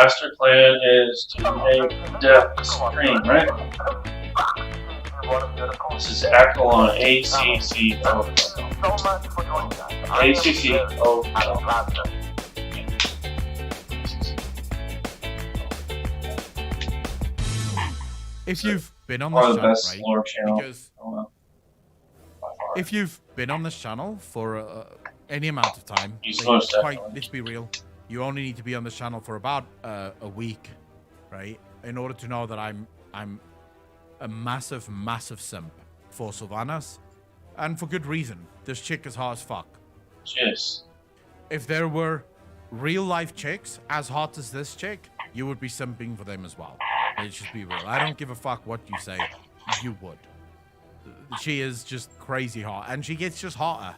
master plan is to make death supreme, right? This is Accolon ACCO. ACCO. If you've been on this channel, right? Lore channel. Because if you've been on this channel for any amount of time, let's be real, you only need to be on this channel for about a week, right, in order to know that I'm a massive simp for Sylvanas, and for good reason. This chick is hot as fuck. Yes. If there were real life chicks as hot as this chick, you would be simping for them as well. Let's just be real. I don't give a fuck what you say. You would. She is just crazy hot, and she gets just hotter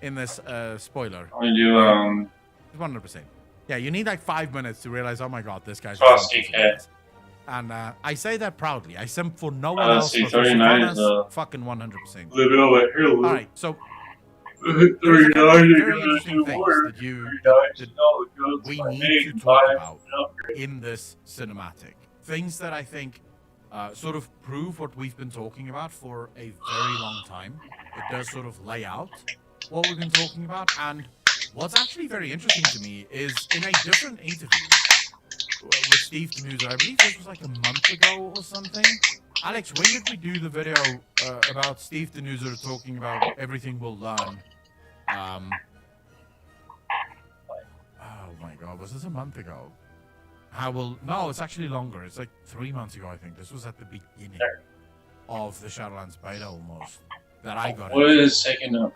in this spoiler. I do 100%. Yeah, you need like 5 minutes to realize, oh my god, this guy's Frosty Cat. And I say that proudly. I simp for no one else. See, 39 is fucking 100%. living over here. All right, so 39 very you're interesting gonna do things work. that we need to talk about in this cinematic. Things that I think sort of prove what we've been talking about for a very long time. It does sort of lay out what we've been talking about. And what's actually very interesting to me is in a different interview with Steve Denuser, I believe this was like a month ago or something. Alex, when did we do the video about Steve Denuser talking about everything we'll learn? Oh my god, was this a month ago? No, it's actually longer. It's like 3 months ago, I think. This was at the beginning of the Shadowlands beta almost that I got. What is taking up?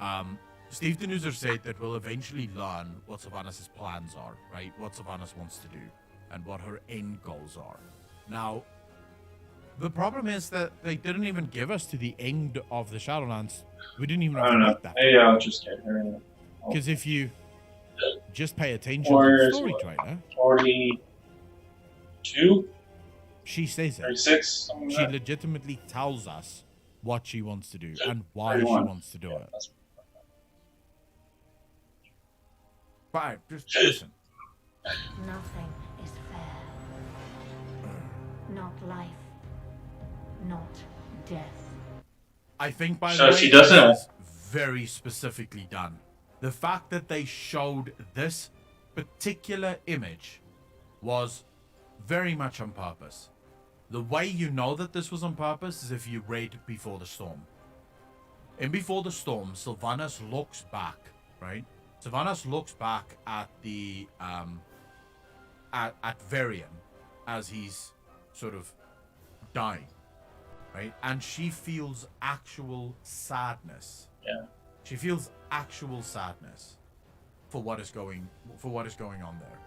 Steve Denuser said that we'll eventually learn what Sylvanas' plans are, right? What Sylvanas wants to do and what her end goals are. Now, the problem is that they didn't even give us to the end of the Shadowlands. We didn't even know that. Maybe I'll just get her. Because if you just pay attention to the story trailer, 42? She says it. 36? She legitimately tells us what she wants to do and why she wants to do it. Fine, just listen. Nothing is fair. Not life. Not death. I think by So the way, she doesn't. this is very specifically done. The fact that they showed this particular image was very much on purpose. The way you know that this was on purpose is if you read Before the Storm. In Before the Storm, Sylvanas looks back, right? Sylvanas looks back at the at Varian as he's sort of dying, right? And she feels actual sadness. Yeah. She feels actual sadness for what is going on there.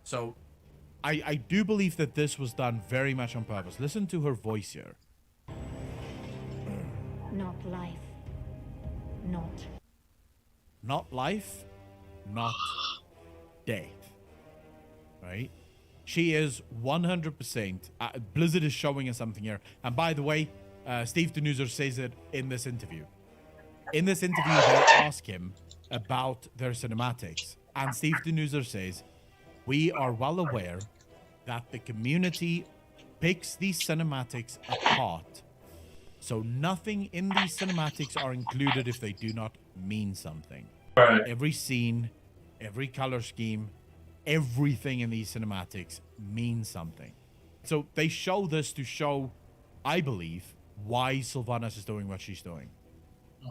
So I do believe that this was done very much on purpose. Listen to her voice here. Not life. Not life, not death. Right? She is 100%. Blizzard is showing us something here. And by the way, Steve Denuser says it in this interview. In this interview, they ask him about their cinematics. And Steve Denuser says, we are well aware that the community picks these cinematics apart. So nothing in these cinematics are included if they do not mean something. Right. Every scene, every color scheme, everything in these cinematics means something. So they show this to show, I believe, why Sylvanas is doing what she's doing.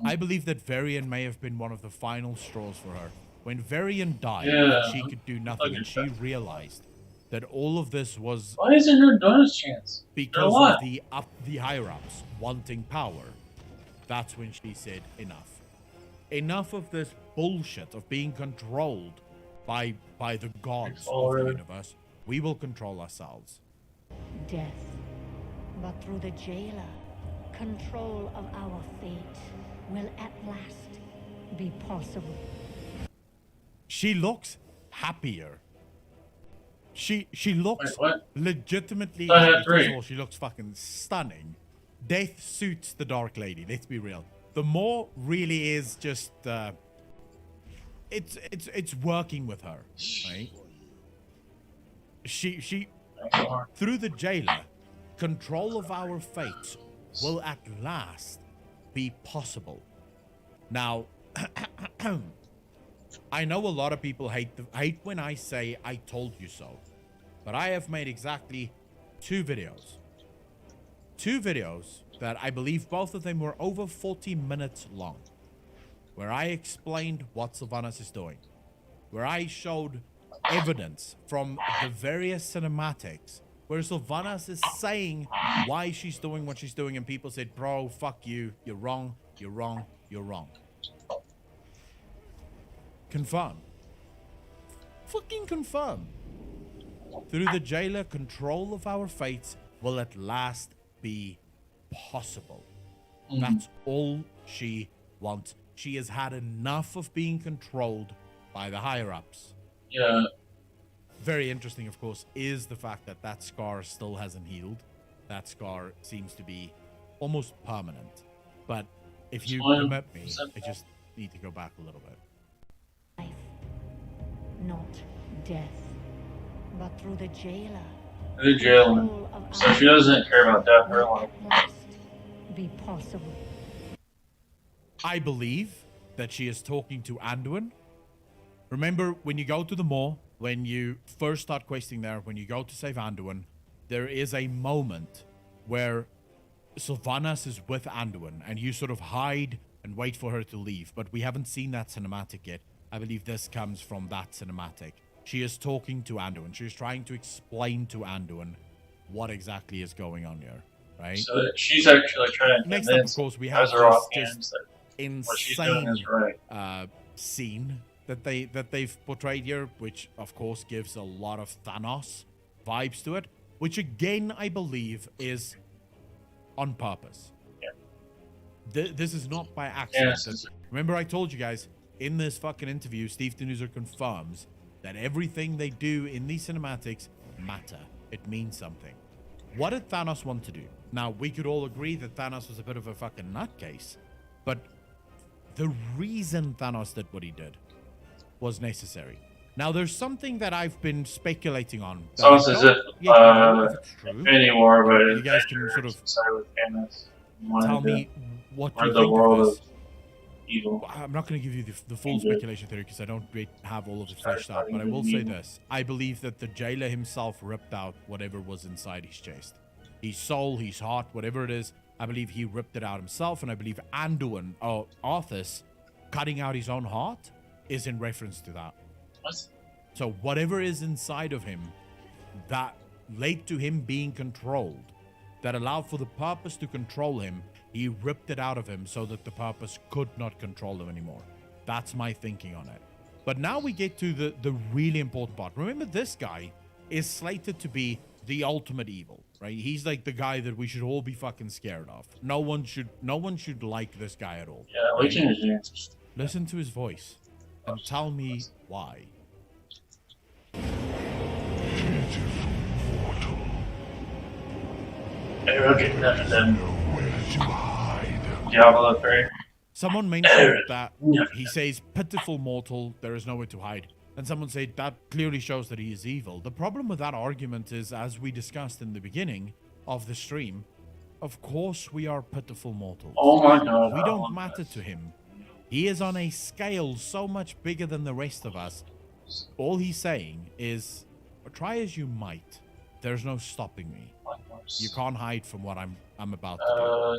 I believe that Varian may have been one of the final straws for her. When Varian died, she could do nothing, and she realized that all of this was... Why isn't there bonus chance? Because of the higher-ups wanting power. That's when she said, enough. Enough of this bullshit of being controlled by the gods of the universe. We will control ourselves. Death. But through the jailer, control of our fate will at last be possible. She looks happier. She looks legitimately happy. First of all, she looks fucking stunning. Death suits the Dark Lady, let's be real. The more really is just it's working with her, right? she through the jailer, control of our fate will at last be possible. Now, I know a lot of people hate when I say I told you so, but I have made exactly 2 videos. 2 videos that I believe both of them were over 40 minutes long, where I explained what Sylvanas is doing, where I showed evidence from the various cinematics where Sylvanas is saying why she's doing what she's doing, and people said, bro, fuck you, you're wrong, you're wrong, you're wrong. Confirm. Fucking confirm. Through the jailer, control of our fates will at last be possible. That's all she wants. She has had enough of being controlled by the higher-ups. Yeah. Very interesting, of course, is the fact that that scar still hasn't healed. That scar seems to be almost permanent. But if you permit me, I just need to go back a little bit. Life, not death, but through the jailer. The jailer. So she doesn't care about death or will life. at last be possible. I believe that she is talking to Anduin. Remember, when you go to the mall, when you first start questing there, when you go to save Anduin, there is a moment where Sylvanas is with Anduin, and you sort of hide and wait for her to leave. But we haven't seen that cinematic yet. I believe this comes from that cinematic. She is talking to Anduin. She is trying to explain to Anduin what exactly is going on here, right? So she's actually trying to Next up, of course, we have this just what she's doing insane is right. scene that they've portrayed here, which of course gives a lot of Thanos vibes to it, which again I believe is on purpose. Yeah. This is not by accident. Yes. Remember, I told you guys in this fucking interview, Steve Denuser confirms that everything they do in these cinematics matter. It means something. What did Thanos want to do? Now, we could all agree that Thanos was a bit of a fucking nutcase, but the reason Thanos did what he did was necessary. Now, there's something that I've been speculating on. It's almost as if Infinity War, but you guys can sort of tell me what you the think world of this. of evil. I'm not going to give you the full speculation theory because I don't have all of it fleshed out, but I will say this. I believe that the jailer himself ripped out whatever was inside his chest. His soul, his heart, whatever it is, I believe he ripped it out himself, and I believe Anduin, or Arthas, cutting out his own heart is in reference to that. What? So whatever is inside of him that led to him being controlled, that allowed for the purpose to control him, he ripped it out of him so that the purpose could not control him anymore. That's my thinking on it. But now we get to the really important part. Remember, this guy is slated to be the ultimate evil, right? He's like the guy that we should all be fucking scared of. No one should like this guy at all. Yeah, Legion is interesting. Listen to his voice and tell me why. Hey, we'll get that then. Diablo 3. Someone mentioned that he says, pitiful mortal, there is nowhere to hide. And someone said that clearly shows that he is evil. The problem with that argument is, as we discussed in the beginning of the stream, of course we are pitiful mortals. Oh my god. We don't matter to him. He is on a scale so much bigger than the rest of us. All he's saying is, try as you might, there's no stopping me. You can't hide from what I'm about to do.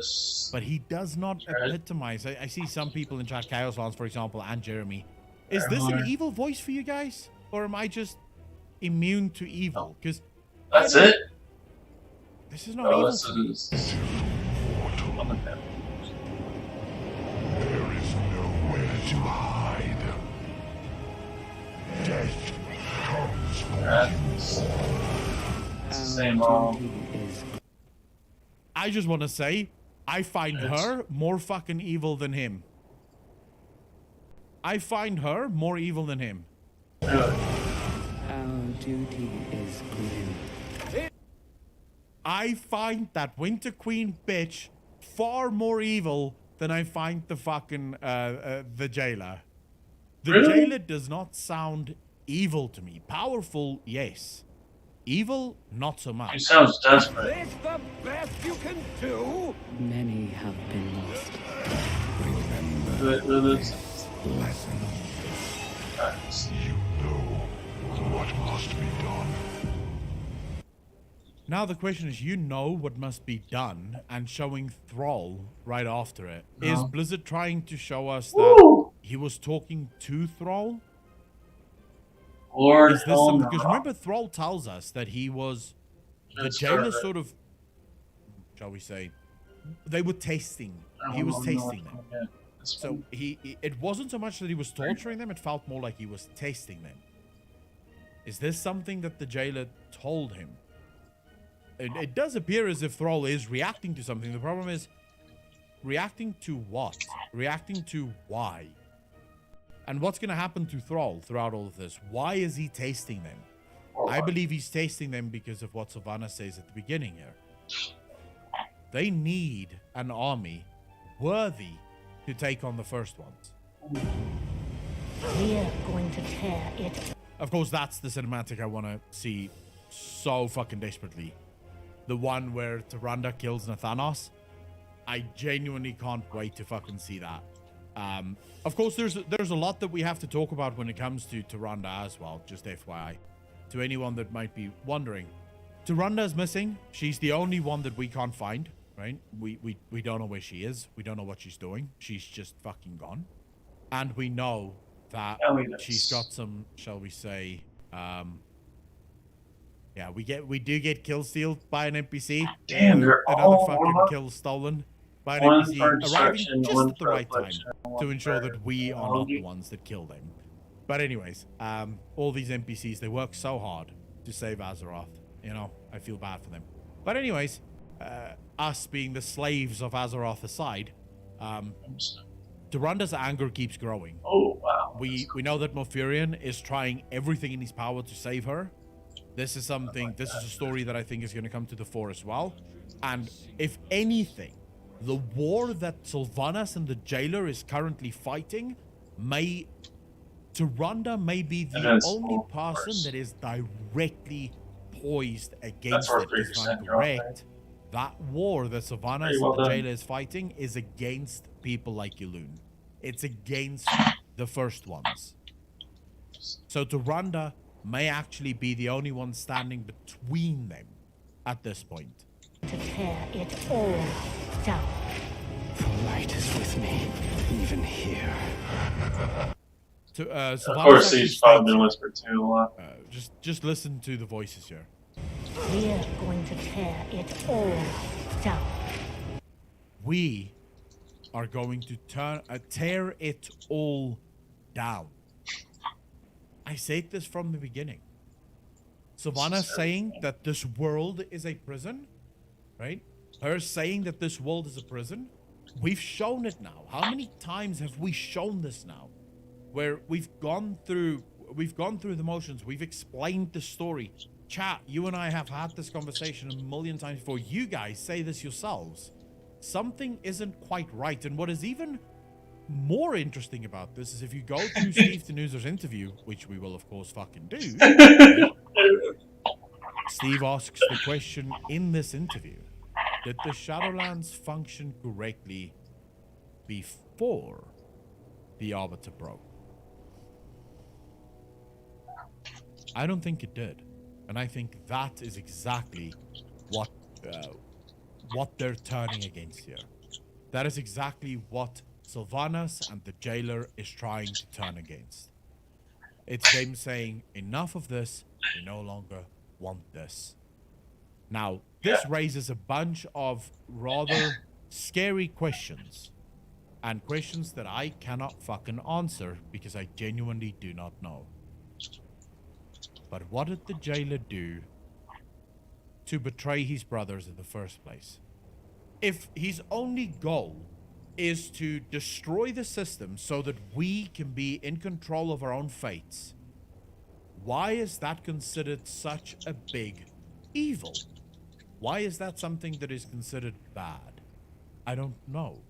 But he does not epitomize. I see some people in chat, Chaos Lance, for example, and Jeremy. Is this an evil voice for you guys? Or am I just immune to evil? Because that's it? This is not evil to me. There is nowhere to hide. Death comes for It's the same I just want to say, I find her more fucking evil than him. I find her more evil than him. Really? Our duty is grim. I find that Winter Queen bitch far more evil than I find the fucking the jailer. The Really? jailer does not sound evil to me. Powerful, yes. Evil, not so He much. sounds desperate. This the best you can do? Many have been lost. Lesson. You know what must be done. Now the question is, you know what must be done, and showing Thrall right after it. Is No. Blizzard trying to show us that Woo! he was talking to Thrall? Lord, Is this hell something? no. Because remember, Thrall tells us that he was the Just jailer, started. sort of, shall we say, they were tasting. He I was don't know tasting what them. to get. This So one- it wasn't so much that he was torturing them; it felt more like he was tasting them. Is this something that the jailer told him? It does appear as if Thrall is reacting to something. The problem is, reacting to what? Reacting to why? And what's going to happen to Thrall throughout all of this? Why is he tasting them? I believe he's tasting them because of what Sylvanas says at the beginning here. They need an army worthy to take on the first ones. We're going to tear it. Of course, that's the cinematic I want to see so fucking desperately. The one where Tyrande kills Nathanos. I genuinely can't wait to fucking see that. Of course, there's a lot that we have to talk about when it comes to Tyrande as well, just FYI. To anyone that might be wondering. Tyrande is missing. She's the only one that we can't find, right? We don't know where she is. We don't know what she's doing. She's just fucking gone. And we know that Yeah, we know. she's got some, shall we say, yeah, we do get kill stealed by an NPC. Damn, they're another all fucking one- kill stolen by an one NPC, for destruction, arriving just one at the for right time affliction, one to ensure for that we are not the technology. ones that kill them. But anyways, all these NPCs, they work so hard to save Azeroth. You know, I feel bad for them. But anyways, us being the slaves of Azeroth aside, Tyrande's anger keeps growing. Oh, wow. We know that Malfurion is trying everything in his power to save her. This is something, this is a story that I think is going to come to the fore as well. And if anything, the war that Sylvanas and the Jailer is currently fighting Tyrande may be the It is, only of person course. that is directly poised That's against our it. If 3% I'm drop, right? correct, that war that Sylvanas Very well and the done. Jailer is fighting is against people like Yulun. It's against the first ones. So Tyrande may actually be the only one standing between them at this point. To tear it all down. The light is with me, even here. Sylvanas Of course, actually he's probably states- been whispered to a lot. just listen to the voices here. We're going to tear it all down. We are going to tear it all down. I said this from the beginning. Sylvanas saying that this world is a prison, right? Her saying that this world is a prison. We've shown it now. How many times have we shown this now? Where we've gone through the motions. We've explained the story. Chat, you and I have had this conversation a million times before. You guys say this yourselves. Something isn't quite right. And what is even more interesting about this is if you go to Steve Denuzer's interview, which we will of course fucking do, Steve asks the question in this interview, did the Shadowlands function correctly before the Arbiter broke? I don't think it did. And I think that is exactly what they're turning against here. That is exactly what Sylvanas and the Jailer is trying to turn against. It's them saying, enough of this, we no longer want this. Now, this raises a bunch of rather scary questions. And questions that I cannot fucking answer because I genuinely do not know. But what did the Jailer do to betray his brothers in the first place? If his only goal is to destroy the system so that we can be in control of our own fates, why is that considered such a big evil? Why is that something that is considered bad? I don't know.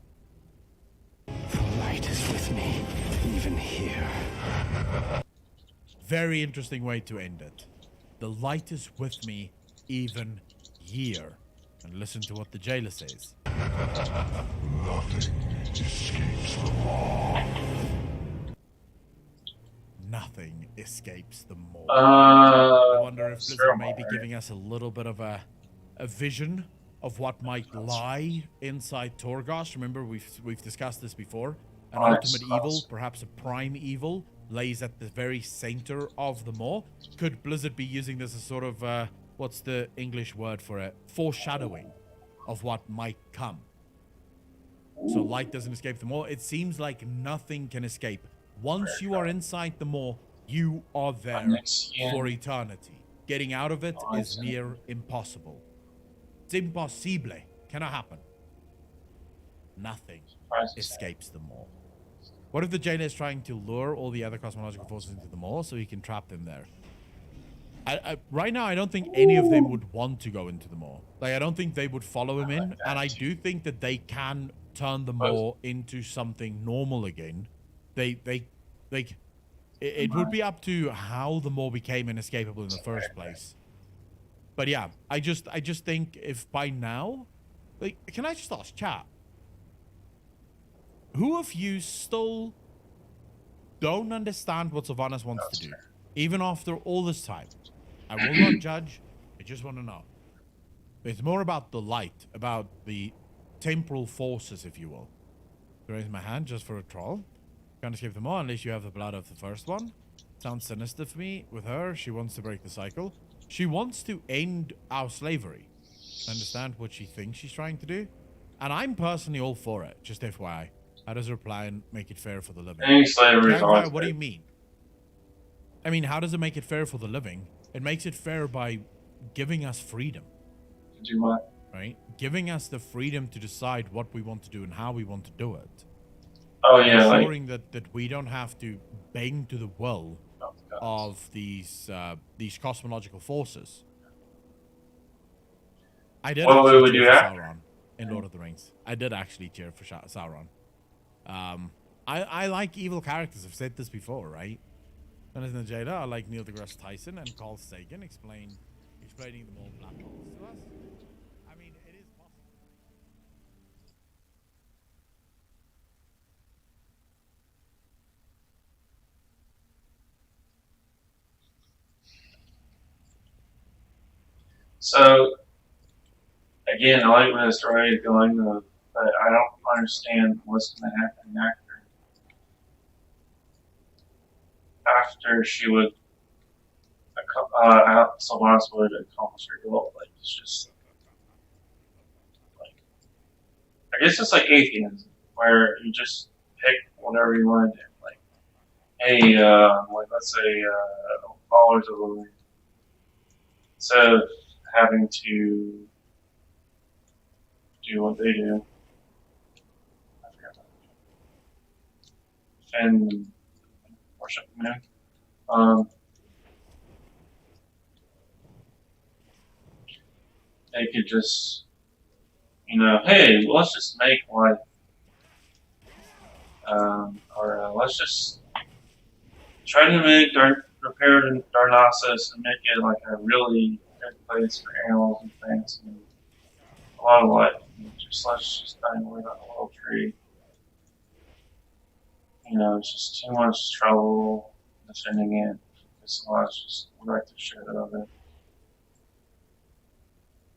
The light is with me, even here. Very interesting way to end it. the light is with me even here. And listen to what the jailer says. Nothing escapes the law. Nothing escapes the Maw. I wonder if Blizzard may be giving us a little bit of a vision of what might lie inside Torghast. Remember, we've discussed this before. An ultimate evil, perhaps a prime evil, lays at the very center of the Maw. Could Blizzard be using this as sort of, what's the English word for it? Foreshadowing of what might come. So light doesn't escape the Maw. It seems like nothing can escape. Once you are inside the Maw, you are there for eternity. Getting out of it is near impossible. It's impossible. Cannot happen. Nothing escapes the Maw. What if the jailer is trying to lure all the other cosmological forces into the Maw so he can trap them there? Right now, I don't think any of them would want to go into the Maw. Like, I don't think they would follow him in. And I do think that they can turn the Maw into something normal again. It would be up to how the Maw became inescapable in the first place. But yeah, I just think if by now, like, can I just ask, chat? Who of you still don't understand what Sylvanas wants to do, even after all this time? I will not judge. I just want to know. It's more about the light, about the temporal forces, if you will. Raise my hand just for a troll. Can't escape them all unless you have the blood of the first one. Sounds sinister for me. With her, she wants to break the cycle. She wants to end our slavery. Understand what she thinks she's trying to do? And I'm personally all for it, just FYI. How does her plan make it fair for the living? Any slavery is always what do you mean? I mean, how does it make it fair for the living? It makes it fair by giving us freedom. do what? Right? Giving us the freedom to decide what we want to do and how we want to do it. Oh yeah, ensuring that we don't have to bend to the will of these cosmological forces. I did actually cheer for Sauron in Lord of the Rings. I did actually cheer for Sauron. I like evil characters. I've said this before, right? And as the jailer, I like Neil deGrasse Tyson and Carl Sagan explaining the more black holes to us. I mean, it is possible. So, again, I like where the story is going, but I don't understand what's going to happen after she would, Sylvanas would accomplish her goal. Like, it's just, like, I guess it's like atheism, where you just pick whatever you want to do. Like, hey, like, let's say, followers of the Lord. Instead of having to do what they do, defend and worship the moon. They could just, hey, let's just make life, or let's just try to repair Darnassus and make it like a really good place for animals and plants and a lot of life. Let's just not worry about the little tree. It's just too much trouble defending it. Let's just wreck the shit out of it.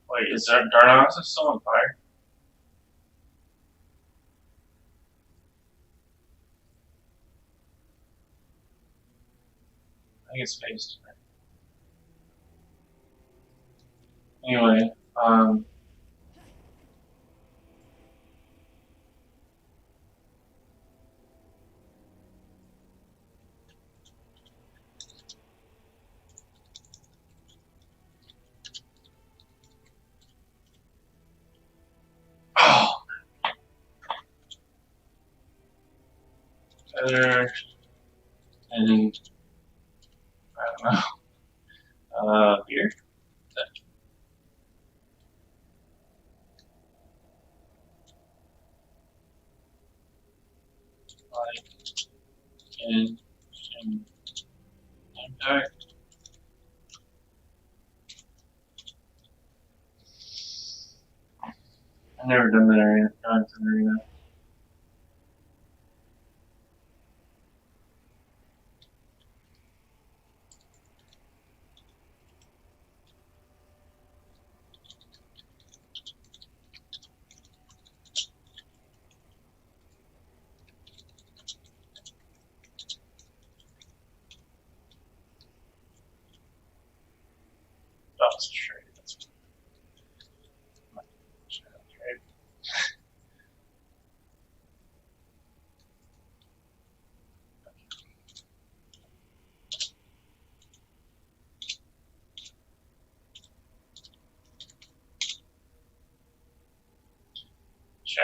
Wait, is Darnassus still on fire? I think it's phased. Anyway, better, and I don't know, beer? And impact. I've never done that arena. Gone to the arena. Oh, it's trade. That's trade. Chat.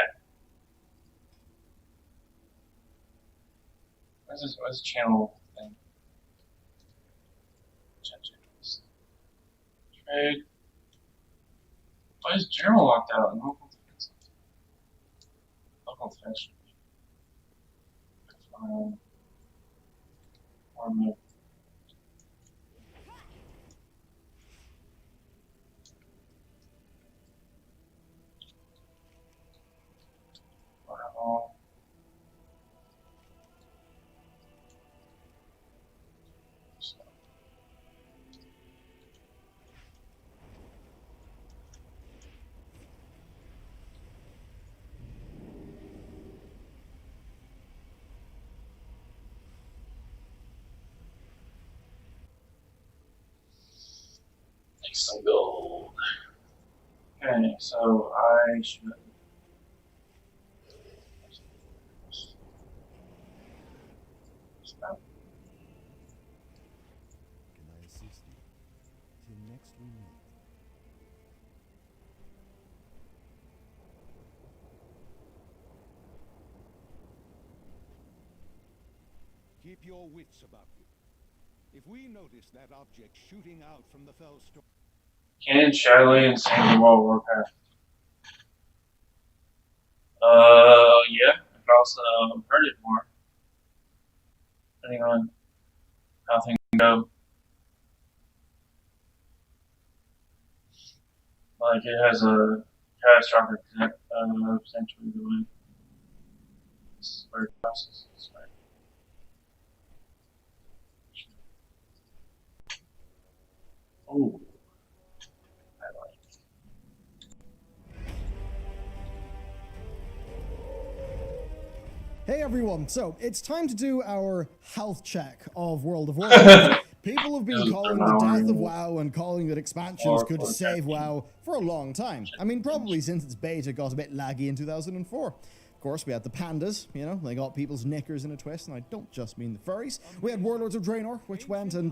Where's this channel thing? Chat channels. Trade. Why is General locked out? Local defense. Local defense. Or move. Wow. Take some gold. Okay, so I should. Stop. Can I assist you? Till next we meet. Keep your wits about you. If we notice that object shooting out from the fell storm, Can Shadowley and Sand World of Warcraft? Yeah. I could also heard it more. Depending on how things go. Like it has a catastrophic potentially to win. This is where it crosses. Right. Oh. I like it. Hey everyone, so it's time to do our health check of World of Warcraft. People have been calling the death of WoW and calling that expansions could save WoW for a long time. I mean, probably since its beta got a bit laggy in 2004. Of course, we had the pandas, you know, they got people's knickers in a twist, and I don't just mean the furries. We had Warlords of Draenor, which went and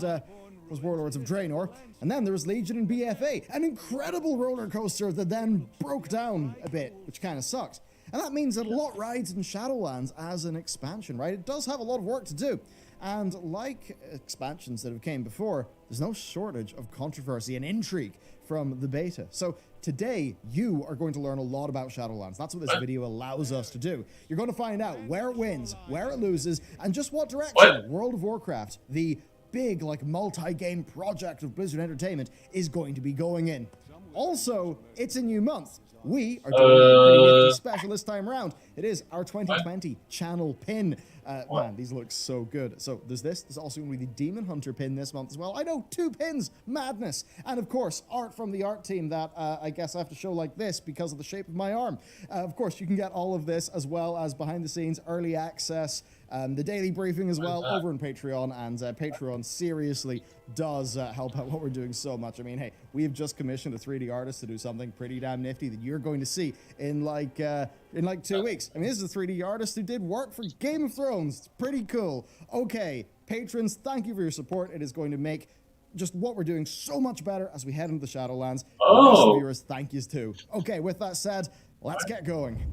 was Warlords of Draenor, and then there was Legion and BFA, an incredible roller coaster that then broke down a bit, which kind of sucked. And that means that a lot rides in Shadowlands as an expansion, right? It does have a lot of work to do. And like expansions that have came before, there's no shortage of controversy and intrigue from the beta. So today, you are going to learn a lot about Shadowlands. That's what this video allows us to do. You're going to find out where it wins, where it loses, and just what direction World of Warcraft, the big, like, multi-game project of Blizzard Entertainment, is going to be going in. Also, it's a new month. We are doing a pretty nifty special this time around. It is our 2020 channel pin. Man, these look so good. So there's this. There's also going to be the Demon Hunter pin this month as well. I know, 2 pins. Madness. And of course, art from the art team that I guess I have to show like this because of the shape of my arm. Of course, you can get all of this as well as behind the scenes early access, the daily briefing as well over on Patreon. And Patreon seriously does help out what we're doing so much. I mean, hey, we've just commissioned a 3D artist to do something pretty damn nifty that you're going to see in like 2 weeks. I mean, this is a 3D artist who did work for Game of Thrones. It's pretty cool. Okay, patrons, thank you for your support. It is going to make just what we're doing so much better as we head into the Shadowlands. Oh. Viewers, thank yous too. Okay, with that said, let's get going.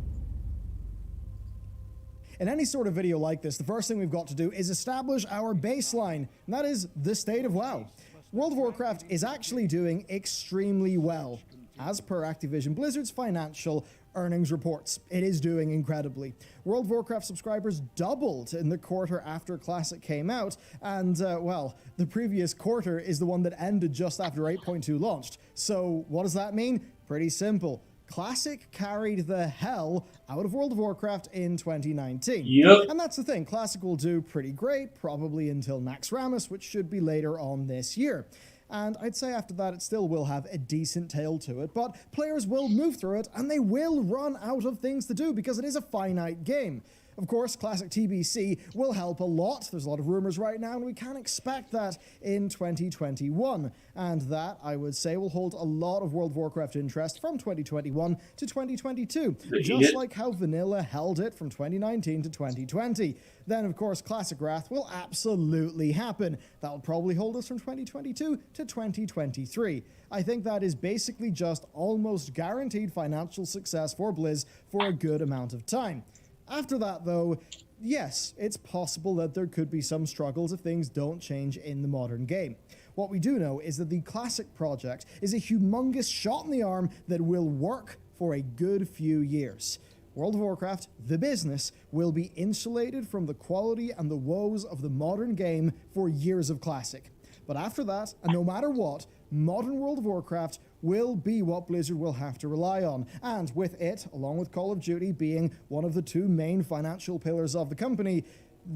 In any sort of video like this, the first thing we've got to do is establish our baseline, and that is the state of WoW. World of Warcraft is actually doing extremely well. As per Activision Blizzard's financial earnings reports, it is doing incredibly. World of Warcraft subscribers doubled in the quarter after Classic came out, and, well, the previous quarter is the one that ended just after 8.2 launched. So, what does that mean? Pretty simple. Classic carried the hell out of World of Warcraft in 2019. Yep. And that's the thing, Classic will do pretty great, probably until Naxxramas, which should be later on this year. And I'd say after that it still will have a decent tail to it, but players will move through it and they will run out of things to do because it is a finite game. Of course, Classic TBC will help a lot. There's a lot of rumors right now, and we can expect that in 2021. And that, I would say, will hold a lot of World of Warcraft interest from 2021 to 2022, just like how Vanilla held it from 2019 to 2020. Then, of course, Classic Wrath will absolutely happen. That will probably hold us from 2022 to 2023. I think that is basically just almost guaranteed financial success for Blizz for a good amount of time. After that, though, yes, it's possible that there could be some struggles if things don't change in the modern game. What we do know is that the Classic project is a humongous shot in the arm that will work for a good few years. World of Warcraft, the business, will be insulated from the quality and the woes of the modern game for years of Classic. But after that, and no matter what, modern World of Warcraft will be what Blizzard will have to rely on. And with it, along with Call of Duty being one of the two main financial pillars of the company,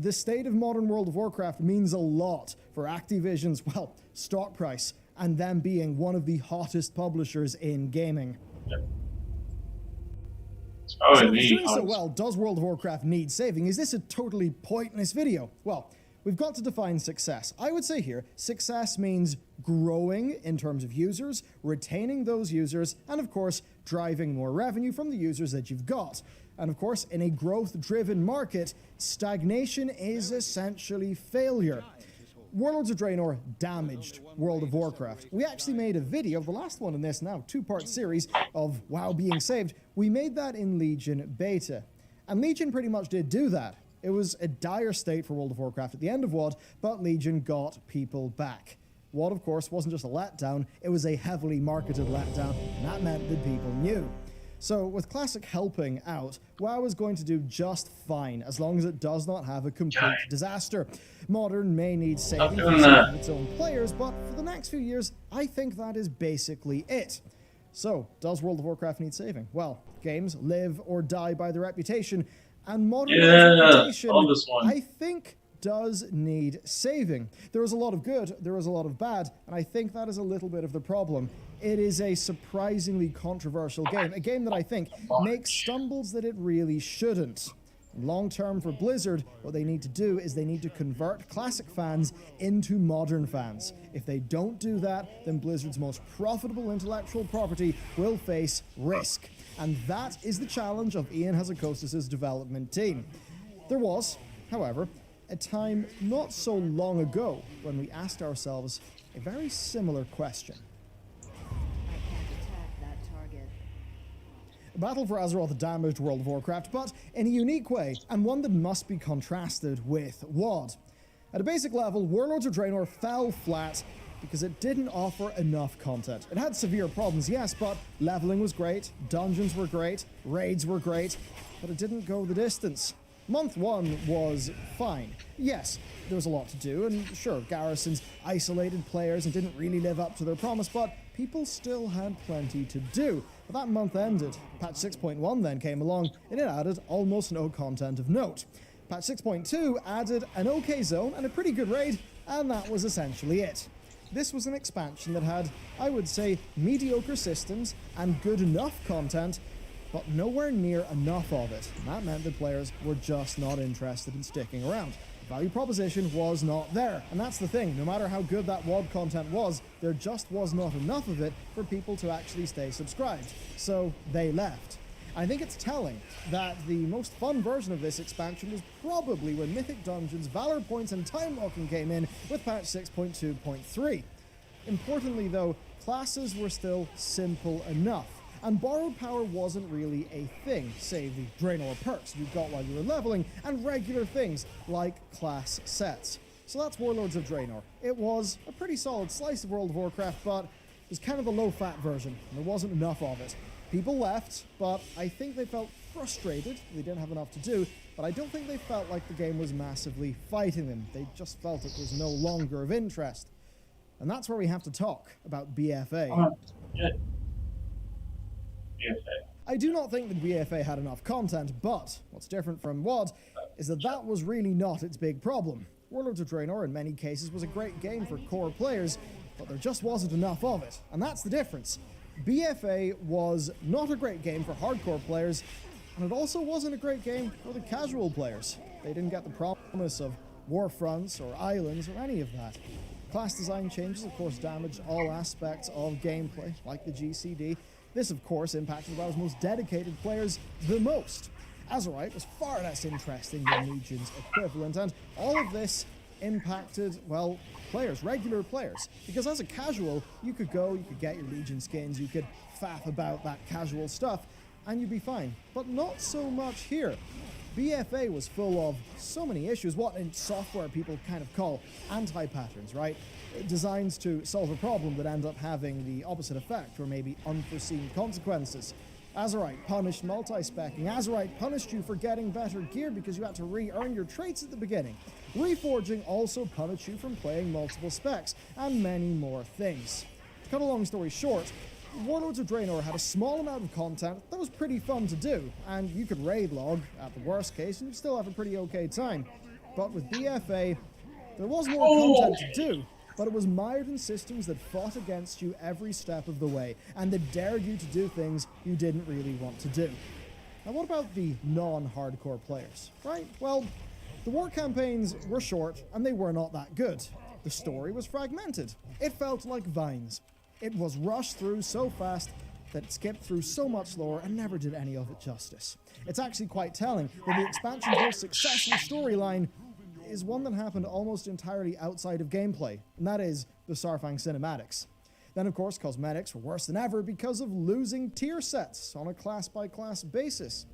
the state of modern World of Warcraft means a lot for Activision's, well, stock price, and them being one of the hottest publishers in gaming. Oh, So, indeed. doing so well, does World of Warcraft need saving? Is this a totally pointless video? Well, we've got to define success. I would say here, success means growing in terms of users, retaining those users, and of course, driving more revenue from the users that you've got. And of course, in a growth-driven market, stagnation is essentially failure. Warlords of Draenor damaged World of Warcraft. We actually made a video, the last one in this now two-part series of WoW being saved. We made that in Legion Beta. And Legion pretty much did do that. It was a dire state for World of Warcraft at the end of WoD, but Legion got people back. WoD, of course, wasn't just a letdown, it was a heavily marketed letdown, and that meant that people knew. So, with Classic helping out, WoW is going to do just fine, as long as it does not have a complete disaster. Modern may need saving for some of its own players, but for the next few years, I think that is basically it. So, does World of Warcraft need saving? Well, games live or die by their reputation, and modern reputation, I think, does need saving. There is a lot of good, there is a lot of bad, and I think that is a little bit of the problem. It is a surprisingly controversial game, a game that I think makes stumbles that it really shouldn't. Long term for Blizzard, what they need to do is they need to convert Classic fans into modern fans. If they don't do that, then Blizzard's most profitable intellectual property will face risk. And that is the challenge of Ian Hazzikostas' development team. There was, however, a time not so long ago when we asked ourselves a very similar question. Battle for Azeroth damaged World of Warcraft, but in a unique way, and one that must be contrasted with WoD. At a basic level, Warlords of Draenor fell flat because it didn't offer enough content. It had severe problems, yes, but leveling was great, dungeons were great, raids were great, but it didn't go the distance. Month 1 was fine. Yes, there was a lot to do, and sure, Garrisons isolated players and didn't really live up to their promise, but people still had plenty to do. But that month ended. Patch 6.1 then came along, and it added almost no content of note. Patch 6.2 added an okay zone and a pretty good raid, and that was essentially it. This was an expansion that had, I would say, mediocre systems and good enough content, but nowhere near enough of it. And that meant that players were just not interested in sticking around. The value proposition was not there. And that's the thing, no matter how good that WoD content was, there just was not enough of it for people to actually stay subscribed. So they left. I think it's telling that the most fun version of this expansion was probably when Mythic Dungeons, Valor Points, and Time Locking came in with patch 6.2.3. Importantly though, classes were still simple enough. And borrowed power wasn't really a thing, save the Draenor perks you got while you were leveling, and regular things like class sets. So that's Warlords of Draenor. It was a pretty solid slice of World of Warcraft, but it was kind of a low-fat version, and there wasn't enough of it. People left, but I think they felt frustrated. They didn't have enough to do, but I don't think they felt like the game was massively fighting them. They just felt it was no longer of interest. And that's where we have to talk about BFA. Yeah. BFA. I do not think that BFA had enough content, but what's different from WoD is that that was really not its big problem. Warlords of Draenor in many cases was a great game for core players, but there just wasn't enough of it, and that's the difference. BFA was not a great game for hardcore players, and it also wasn't a great game for the casual players. They didn't get the promise of war fronts or islands or any of that. Class design changes, of course, damaged all aspects of gameplay, like the GCD. This, of course, impacted WoW's most dedicated players the most. Azerite was far less interesting than Legion's equivalent, and all of this impacted, well, players, regular players. Because as a casual, you could go, you could get your Legion skins, you could faff about that casual stuff, and you'd be fine. But not so much here. BFA was full of so many issues, what in software people kind of call anti-patterns, right? Designs to solve a problem that end up having the opposite effect, or maybe unforeseen consequences. Azerite punished multi-specking. Azerite punished you for getting better gear because you had to re-earn your traits at the beginning. Reforging also punished you from playing multiple specs, and many more things. To cut a long story short, Warlords of Draenor had a small amount of content that was pretty fun to do, and you could raid log at the worst case and you'd still have a pretty okay time. But with BFA, there was more content to do, but it was mired in systems that fought against you every step of the way, and that dared you to do things you didn't really want to do. Now what about the non-hardcore players, right? Well, the war campaigns were short, and they were not that good. The story was fragmented. It felt like vines. It was rushed through so fast that it skipped through so much lore and never did any of it justice. It's actually quite telling that the expansion's most successful storyline is one that happened almost entirely outside of gameplay, and that is the Saurfang cinematics. Then, of course, cosmetics were worse than ever because of losing tier sets on a class-by-class basis.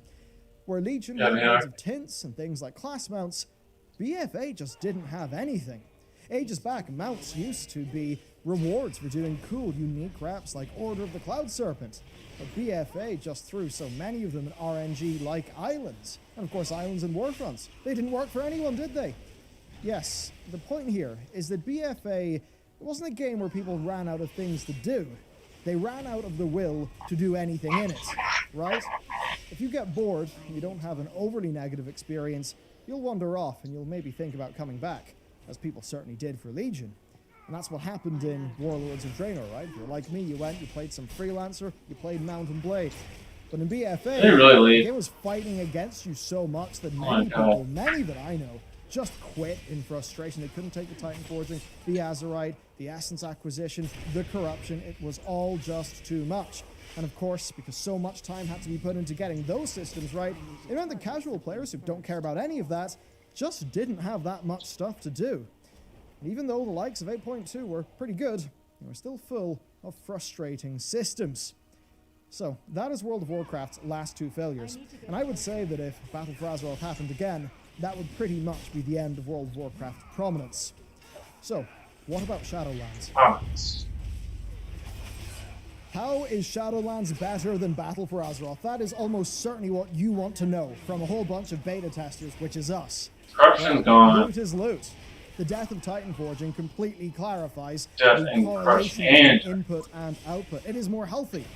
Where Legion had loads of tints and things like class mounts, BFA just didn't have anything. Ages back, mounts used to be rewards for doing cool, unique reps like Order of the Cloud Serpent. But BFA just threw so many of them in RNG like islands. And of course islands and warfronts. They didn't work for anyone, did they? Yes, the point here is that BFA wasn't a game where people ran out of things to do. They ran out of the will to do anything in it, right? If you get bored and you don't have an overly negative experience, you'll wander off and you'll maybe think about coming back, as people certainly did for Legion. And that's what happened in Warlords of Draenor, right? If you're like me, you went, you played some Freelancer, you played Mount and Blade. But in BFA, the game was fighting against you so much that many people, many that I know, just quit in frustration. They couldn't take the Titan Forging, the Azerite, the Essence Acquisition, the Corruption. It was all just too much. And of course, because so much time had to be put into getting those systems right, it meant that casual players who don't care about any of that just didn't have that much stuff to do. And even though the likes of 8.2 were pretty good, they were still full of frustrating systems. So, that is World of Warcraft's last two failures. And I would say that if Battle for Azeroth happened again, that would pretty much be the end of World of Warcraft prominence. So, what about Shadowlands? How is Shadowlands better than Battle for Azeroth? That is almost certainly what you want to know from a whole bunch of beta testers, which is us. Corruption's gone. Loot is loot. The death of Titan Forging completely clarifies Death the and correlation corruption. between input and output. It is more healthy.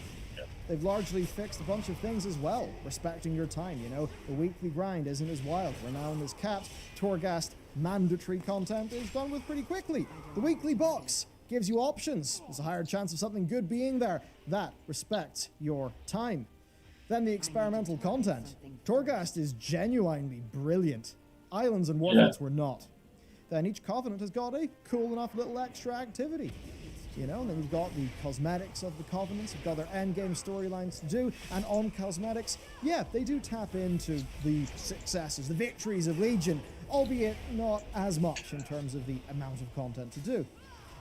They've largely fixed a bunch of things as well, respecting your time, you know. The weekly grind isn't as wild. Renown is capped. Torghast mandatory content is done with pretty quickly. The weekly box gives you options. There's a higher chance of something good being there. That respects your time. Then the experimental content. Torghast is genuinely brilliant. Islands and Warfronts were not. Then each Covenant has got a cool enough little extra activity. You know, and then you've got the cosmetics of the Covenants, you've got their endgame storylines to do, and on cosmetics, yeah, they do tap into the successes, the victories of Legion, albeit not as much in terms of the amount of content to do.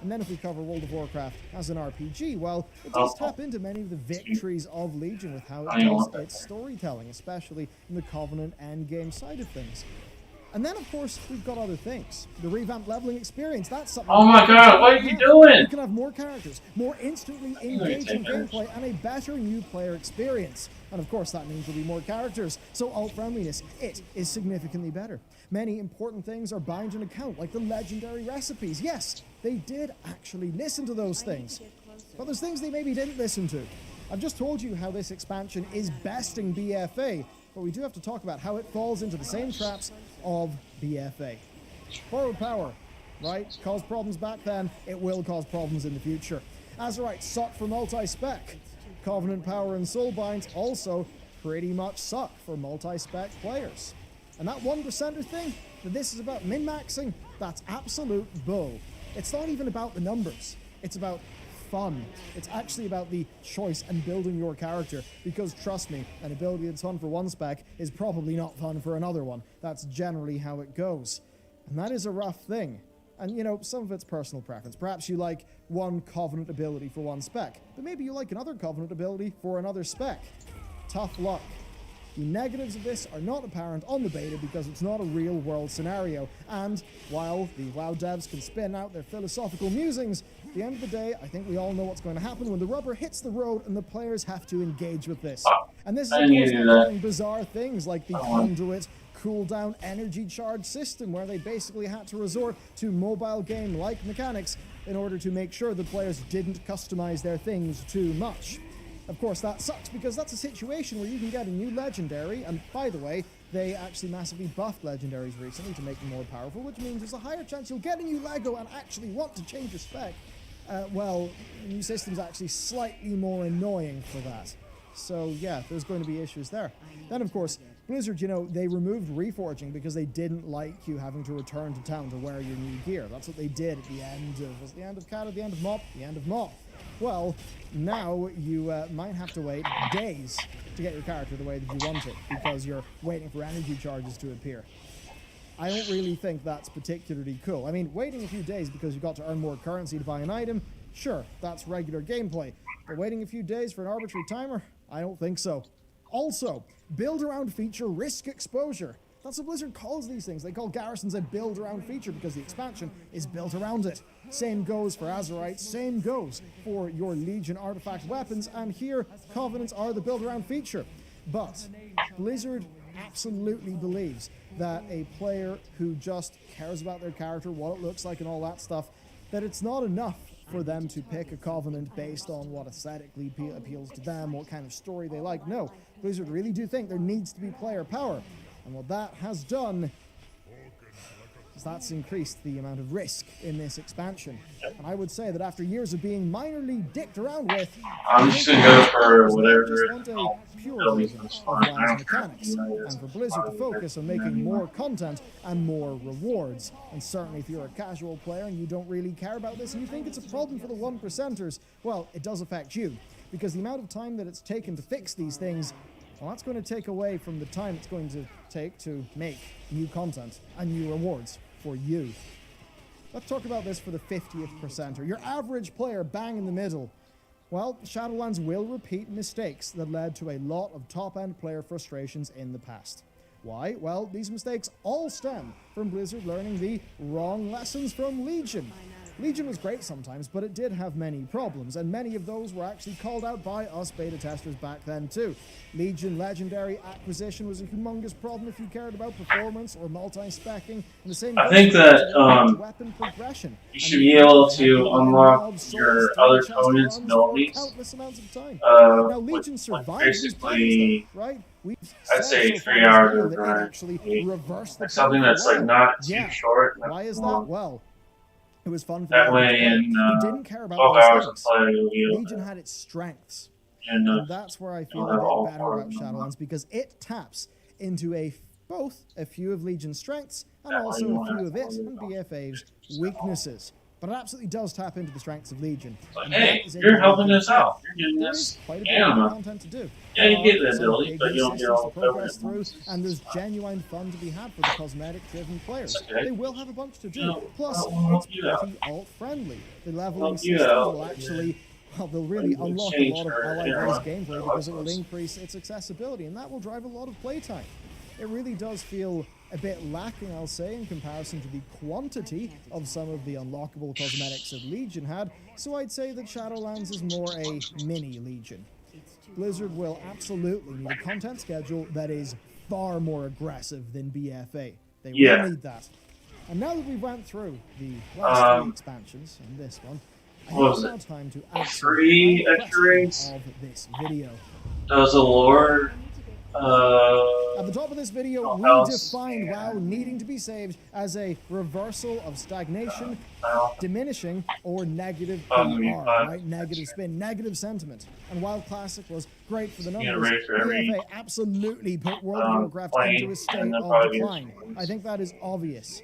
And then if we cover World of Warcraft as an RPG, well, it does tap into many of the victories of Legion with how it does its storytelling, especially in the Covenant endgame side of things. And then, of course, we've got other things. The revamped leveling experience, that's something... Oh my god, what are you doing? You can have more characters, more instantly engaging gameplay, and a better new player experience. And of course, that means there'll be more characters. So alt-friendliness, it is significantly better. Many important things are bound in account, like the legendary recipes. Yes, they did actually listen to those things. But there's things they maybe didn't listen to. I've just told you how this expansion is besting BFA, but we do have to talk about how it falls into the same traps of BFA. Borrowed power, right? Caused problems back then, it will cause problems in the future. Azerite suck for multi-spec. Covenant power and Soulbind also pretty much suck for multi-spec players. And that 1%er thing, that this is about min-maxing, that's absolute bull. It's not even about the numbers. It's about fun. It's actually about the choice and building your character, because trust me, an ability that's fun for one spec is probably not fun for another one. That's generally how it goes. And that is a rough thing. And, you know, some of it's personal preference. Perhaps you like one Covenant ability for one spec, but maybe you like another Covenant ability for another spec. Tough luck. The negatives of this are not apparent on the beta because it's not a real-world scenario, and while the WoW devs can spin out their philosophical musings, at the end of the day, I think we all know what's going to happen when the rubber hits the road and the players have to engage with this. And this is, of course, not doing bizarre things like the Conduit cooldown energy charge system, where they basically had to resort to mobile game-like mechanics in order to make sure the players didn't customize their things too much. Of course, that sucks because that's a situation where you can get a new legendary, and by the way, they actually massively buffed legendaries recently to make them more powerful, which means there's a higher chance you'll get a new Lego and actually want to change your spec. Well, the new system's actually slightly more annoying for that. So yeah, there's going to be issues there. Then of course, Blizzard, you know, they removed reforging because they didn't like you having to return to town to wear your new gear. That's what they did at the end of, was it the end of CAD or the end of MOP? The end of MOP. Well, now you might have to wait days to get your character the way that you want it because you're waiting for energy charges to appear. I don't really think that's particularly cool. I mean, waiting a few days because you've got to earn more currency to buy an item, sure, that's regular gameplay. But waiting a few days for an arbitrary timer? I don't think so. Also, build-around feature risk exposure. That's what Blizzard calls these things. They call Garrisons a build-around feature because the expansion is built around it. Same goes for Azerite, same goes for your Legion artifact weapons, and here, Covenants are the build-around feature. But Blizzard absolutely believes that a player who just cares about their character, what it looks like and all that stuff, that it's not enough for them to pick a Covenant based on what aesthetically appeals to them, what kind of story they like. No, Blizzard really do think there needs to be player power. And what that has done is that's increased the amount of risk in this expansion. And I would say that after years of being minorly dicked around with, I'm just gonna go for whatever. just want a pure version of WoW's mechanics, and for Blizzard to focus on making more content and more rewards. And certainly if you're a casual player and you don't really care about this and you think it's a problem for the 1%ers, well, it does affect you. Because the amount of time that it's taken to fix these things, well, that's going to take away from the time it's going to take to make new content and new rewards for you. Let's talk about this for the 50th percenter. Your average player bang in the middle. Well, Shadowlands will repeat mistakes that led to a lot of top-end player frustrations in the past. Why? Well, these mistakes all stem from Blizzard learning the wrong lessons from Legion. Legion was great sometimes, but it did have many problems, and many of those were actually called out by us beta testers back then too. Legion Legendary acquisition was a humongous problem if you cared about performance or multi-specking, and the same I think that weapon progression. you should be able to unlock your other opponent's abilities. Now, Legion survived Basically, right? I'd say 3 hours of actually like something that's like not too short. Why is that? Well, it was fun for that way in who didn't care about 12 hours of play, Legion had its strengths. And that's where I feel a bit better about Shadowlands, because it taps into both a few of Legion's strengths and also a few of it and BFA's weaknesses. But it absolutely does tap into the strengths of Legion. But hey, you're helping us out. You're doing this. Quite a bit of content to do. Yeah, you get the ability, but you don't get all the progress through, and there's genuine fun to be had for the cosmetic-driven players. Okay. They will have a bunch to do. No, Plus, I'll it's help you pretty alt-friendly. The leveling help you systems out. will actually, well, they'll really We'll unlock a change lot of our allied-based interactions. gameplay because it will increase its accessibility, and that will drive a lot of playtime. It really does feel a bit lacking, I'll say, in comparison to the quantity of some of the unlockable cosmetics that Legion had, so I'd say that Shadowlands is more a mini Legion. Blizzard will absolutely need a content schedule that is far more aggressive than BFA. They will need that. And now that we went through the last 3 expansions and this one, I What think was it's now time to Three answer extra the rings? question of this video. Does the Lord, At the top of this video, no we house defined WoW and needing to be saved as a reversal of stagnation, Final diminishing, or negative Probably PR, five. right? Negative spin, negative sentiment. And while Classic was great for the Get numbers, ready for every BFA absolutely put World of Warcraft plane, into a and state then of probably decline. get- I think that is obvious.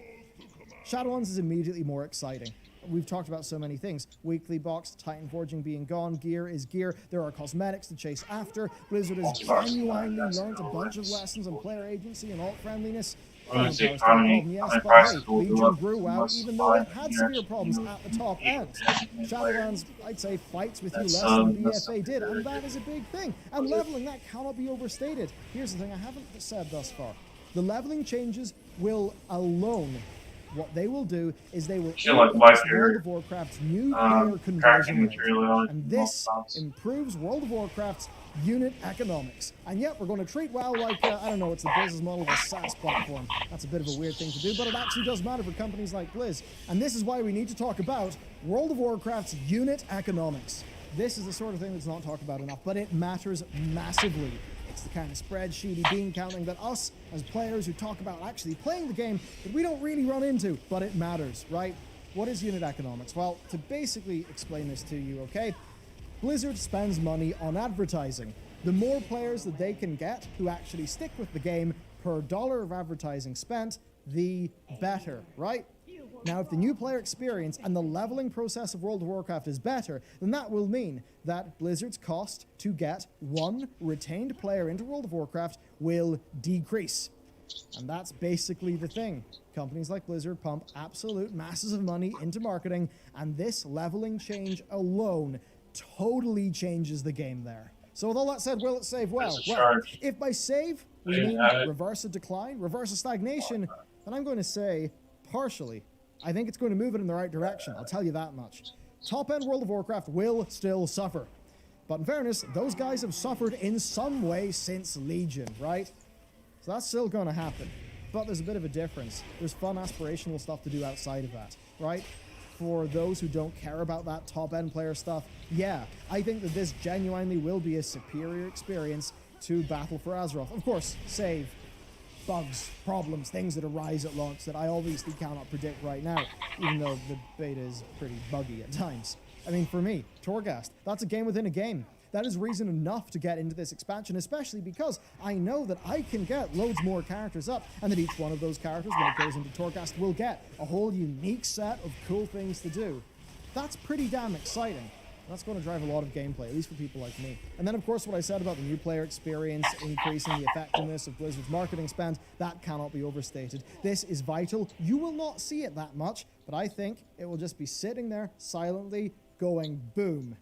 Shadowlands is immediately more exciting. We've talked about so many things. Weekly box, Titan Forging being gone, gear is gear. There are cosmetics to chase after. Blizzard has genuinely learned a bunch of lessons on player agency and alt-friendliness. Well, it's the Power still a economy. problem, yes, I mean, but prices hey, will go Legion up grew WoW unless even though it supply had and severe actually, problems you know, at the top end. eat Shadowlands, I'd say, fights with you That's, less than that's BFA did, very and that is a big thing. And leveling, that cannot be overstated. Here's the thing I haven't said thus far. The leveling changes will alone, what they will do is they will Feel like increase wipe your, World of Warcraft's new player crafting conversion rate. material out And and this whatnot. improves World of Warcraft's unit economics. And yet we're going to treat WoW like, I don't know, it's the business model of a SaaS platform. That's a bit of a weird thing to do, but it actually does matter for companies like Blizz. And this is why we need to talk about World of Warcraft's unit economics. This is the sort of thing that's not talked about enough, but it matters massively. It's the kind of spreadsheety bean counting that us, as players who talk about actually playing the game, that we don't really run into, but it matters, right? What is unit economics? Well, to basically explain this to you, okay? Blizzard spends money on advertising. The more players that they can get who actually stick with the game per dollar of advertising spent, the better, right? Now, if the new player experience and the leveling process of World of Warcraft is better, then that will mean that Blizzard's cost to get one retained player into World of Warcraft will decrease. And that's basically the thing. Companies like Blizzard pump absolute masses of money into marketing, and this leveling change alone totally changes the game there. So with all that said, will it save well? There's a Well, charge. if by save we Didn't mean have it. reverse a decline, reverse a stagnation, then I'm going to say partially. I think it's going to move it in the right direction, I'll tell you that much. Top-end World of Warcraft will still suffer. But in fairness, those guys have suffered in some way since Legion, right? So that's still going to happen. But there's a bit of a difference. There's fun, aspirational stuff to do outside of that, right? For those who don't care about that top-end player stuff, yeah, I think that this genuinely will be a superior experience to Battle for Azeroth. Of course, save, bugs, problems, things that arise at launch that I obviously cannot predict right now, even though the beta is pretty buggy at times. I mean, for me, Torghast, that's a game within a game. That is reason enough to get into this expansion, especially because I know that I can get loads more characters up, and that each one of those characters, when it goes into Torghast, will get a whole unique set of cool things to do. That's pretty damn exciting. That's going to drive a lot of gameplay, at least for people like me. And then, of course, what I said about the new player experience, increasing the effectiveness of Blizzard's marketing spend, that cannot be overstated. This is vital. You will not see it that much, but I think it will just be sitting there silently going boom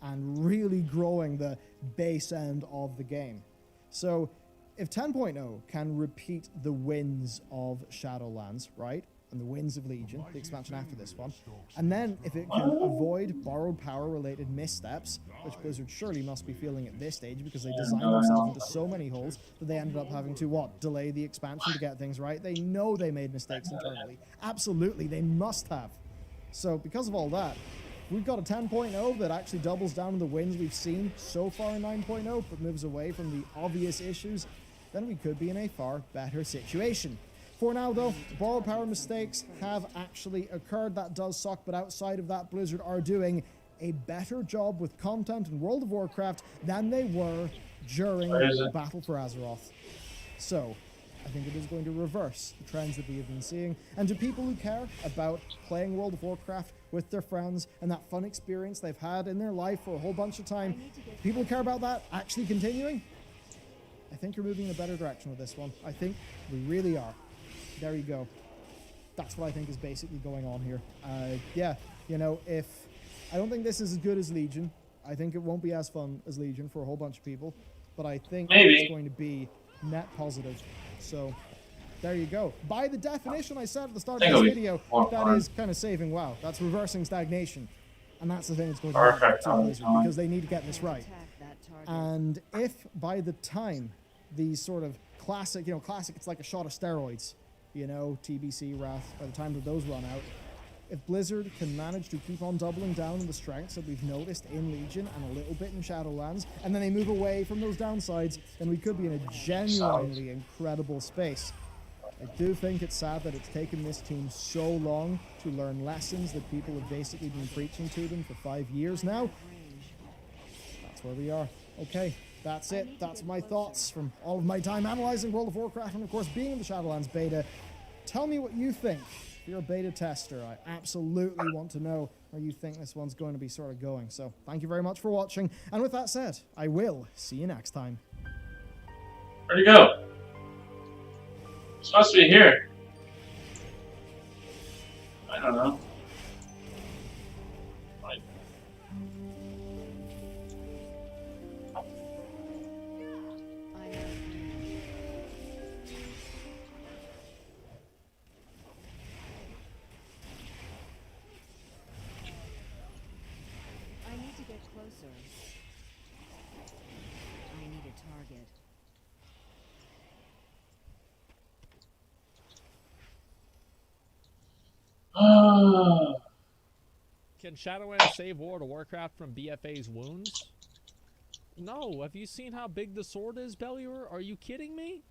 and really growing the base end of the game. So if 10.0 can repeat the wins of Shadowlands, right? And the wins of Legion, the expansion after this one. And then if it can avoid borrowed power related missteps, which Blizzard surely must be feeling at this stage because they designed themselves into so many holes that they ended up having to, what, delay the expansion to get things right. They know they made mistakes internally. Absolutely, they must have. So because of all that, we've got a 10.0 that actually doubles down on the wins we've seen so far in 9.0, but moves away from the obvious issues, then we could be in a far better situation. For now, though, borrowed power mistakes have actually occurred. That does suck, but outside of that, Blizzard are doing a better job with content in World of Warcraft than they were during Battle for Azeroth. So, I think it is going to reverse the trends that we have been seeing. And to people who care about playing World of Warcraft with their friends and that fun experience they've had in their life for a whole bunch of time, people who care about that actually continuing, I think you're moving in a better direction with this one. I think we really are. There you go. That's what I think is basically going on here. Yeah, you know, if I don't think this is as good as Legion. I think it won't be as fun as Legion for a whole bunch of people, but I think it's going to be net positive. So there you go. By the definition I said at the start of this video, that is kind of saving WoW. That's reversing stagnation. And that's the thing that's going to happen to Blizzard, because they need to get this right. And if by the time these sort of classic, it's like a shot of steroids, TBC, Wrath, by the time that those run out, if Blizzard can manage to keep on doubling down on the strengths that we've noticed in Legion and a little bit in Shadowlands, and then they move away from those downsides, then we could be in a genuinely incredible space. I do think it's sad that it's taken this team so long to learn lessons that people have basically been preaching to them for 5 years now. That's where we are. Okay, that's it. That's my thoughts from all of my time analyzing World of Warcraft and, of course, being in the Shadowlands beta. Tell me what you think. If you're a beta tester, I absolutely want to know where you think this one's going to be sort of going. So, thank you very much for watching. And with that said, I will see you next time. Where'd he go? He's supposed to be here. I don't know. Like, I need to get closer. I need a target. Can Shadowlands save World of Warcraft from BFA's wounds? No. Have you seen how big the sword is, Bellier? Are you kidding me?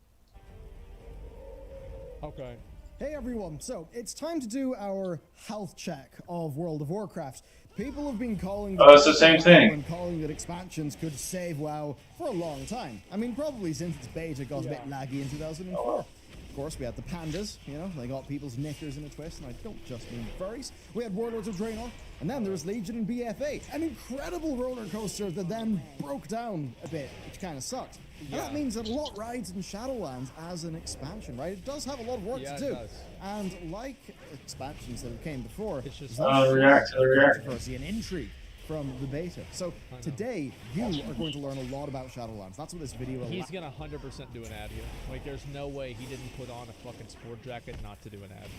Okay. Hey everyone, so it's time to do our health check of World of Warcraft. People have been calling it's the same thing. And calling that expansions could save WoW for a long time. I mean, probably since its beta got a bit laggy in 2004. Of course, we had the pandas, you know, they got people's knickers in a twist, and I don't just mean furries. We had Warlords of Draenor, and then there was Legion and BFA. An incredible roller coaster that then broke down a bit, which kind of sucked. And that means that a lot rides in Shadowlands as an expansion, right? It does have a lot of work to do. And like expansions that came before, it's just controversy and intrigue from the beta. So today, you are going to learn a lot about Shadowlands. That's what this video will He's gonna 100% do an ad here. Like, there's no way he didn't put on a fucking sport jacket not to do an ad.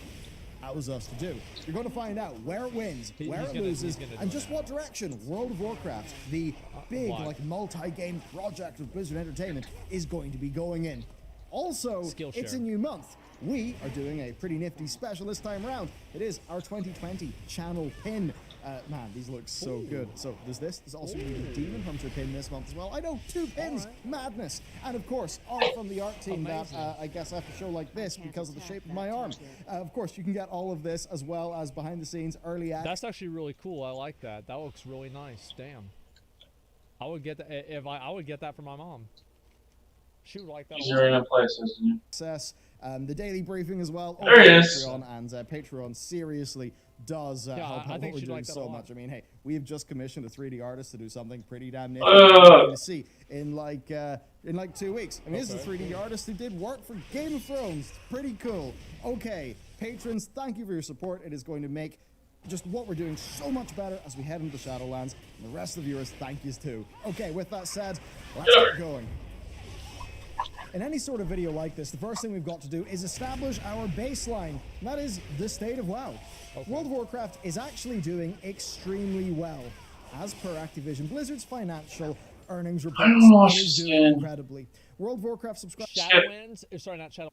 That was us to do. You're going to find out where it wins, where it loses, and just what direction World of Warcraft, the big, like, multi-game project of Blizzard Entertainment, is going to be going in. Also, it's a new month. We are doing a pretty nifty special this time around. It is our 2020 channel pin. Man, these look so good. So there's this. There's also going to be a Demon Hunter pin this month as well. I know, 2 pins. Madness. And of course, all from the art team that I guess I have to show like this because of the shape of my arm. Of course, you can get all of this as well as behind the scenes early access. That's actually really cool. I like that. That looks really nice. Damn. I would get that if I would get that for my mom. She would like that. He's in places, isn't he? The daily briefing as well. There he is. Patreon, and Patreon seriously does help out what we're doing so much. I mean, hey, we have just commissioned a 3D artist to do something pretty damn nifty to see in like 2 weeks. I mean, this is a 3D artist who did work for Game of Thrones. Pretty cool. Okay, patrons, thank you for your support. It is going to make just what we're doing so much better as we head into Shadowlands. And the rest of the viewers, thank yous too. Okay, with that said, let's get going. In any sort of video like this, the first thing we've got to do is establish our baseline, and that is the state of WoW. World of Warcraft is actually doing extremely well. As per Activision Blizzard's financial earnings reports, it is doing incredibly. World of Warcraft subscribers... Shadowlands? Sorry, not Shadow...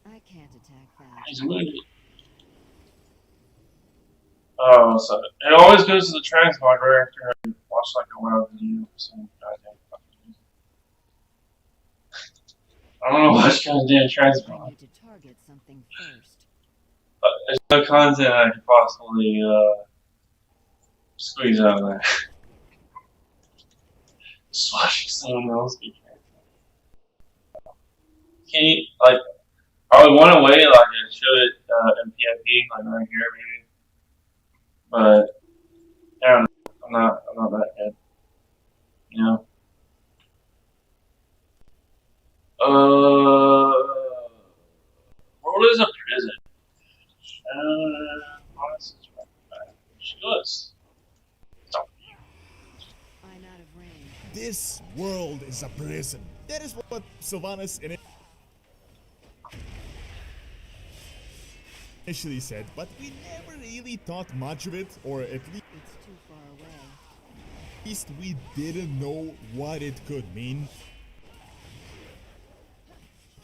I can't attack that. He's wounded. Oh, so it always goes to the transmogger after I watch like a WoW video for some goddamn fucking reason. I don't know what's goddamn transmogger. I need to target something first. There's no content I could possibly squeeze out of there. Just watching someone else be transmogger. Can you, like, I would want to wait, like, and show it in PIP, like right here, maybe. But I don't know. I'm not that good. You know. World is a prison. She was. I'm out of range. This world is a prison. That is what Sylvanas initially said, but we never really thought much of it, or at least It's too far away. we didn't know what it could mean.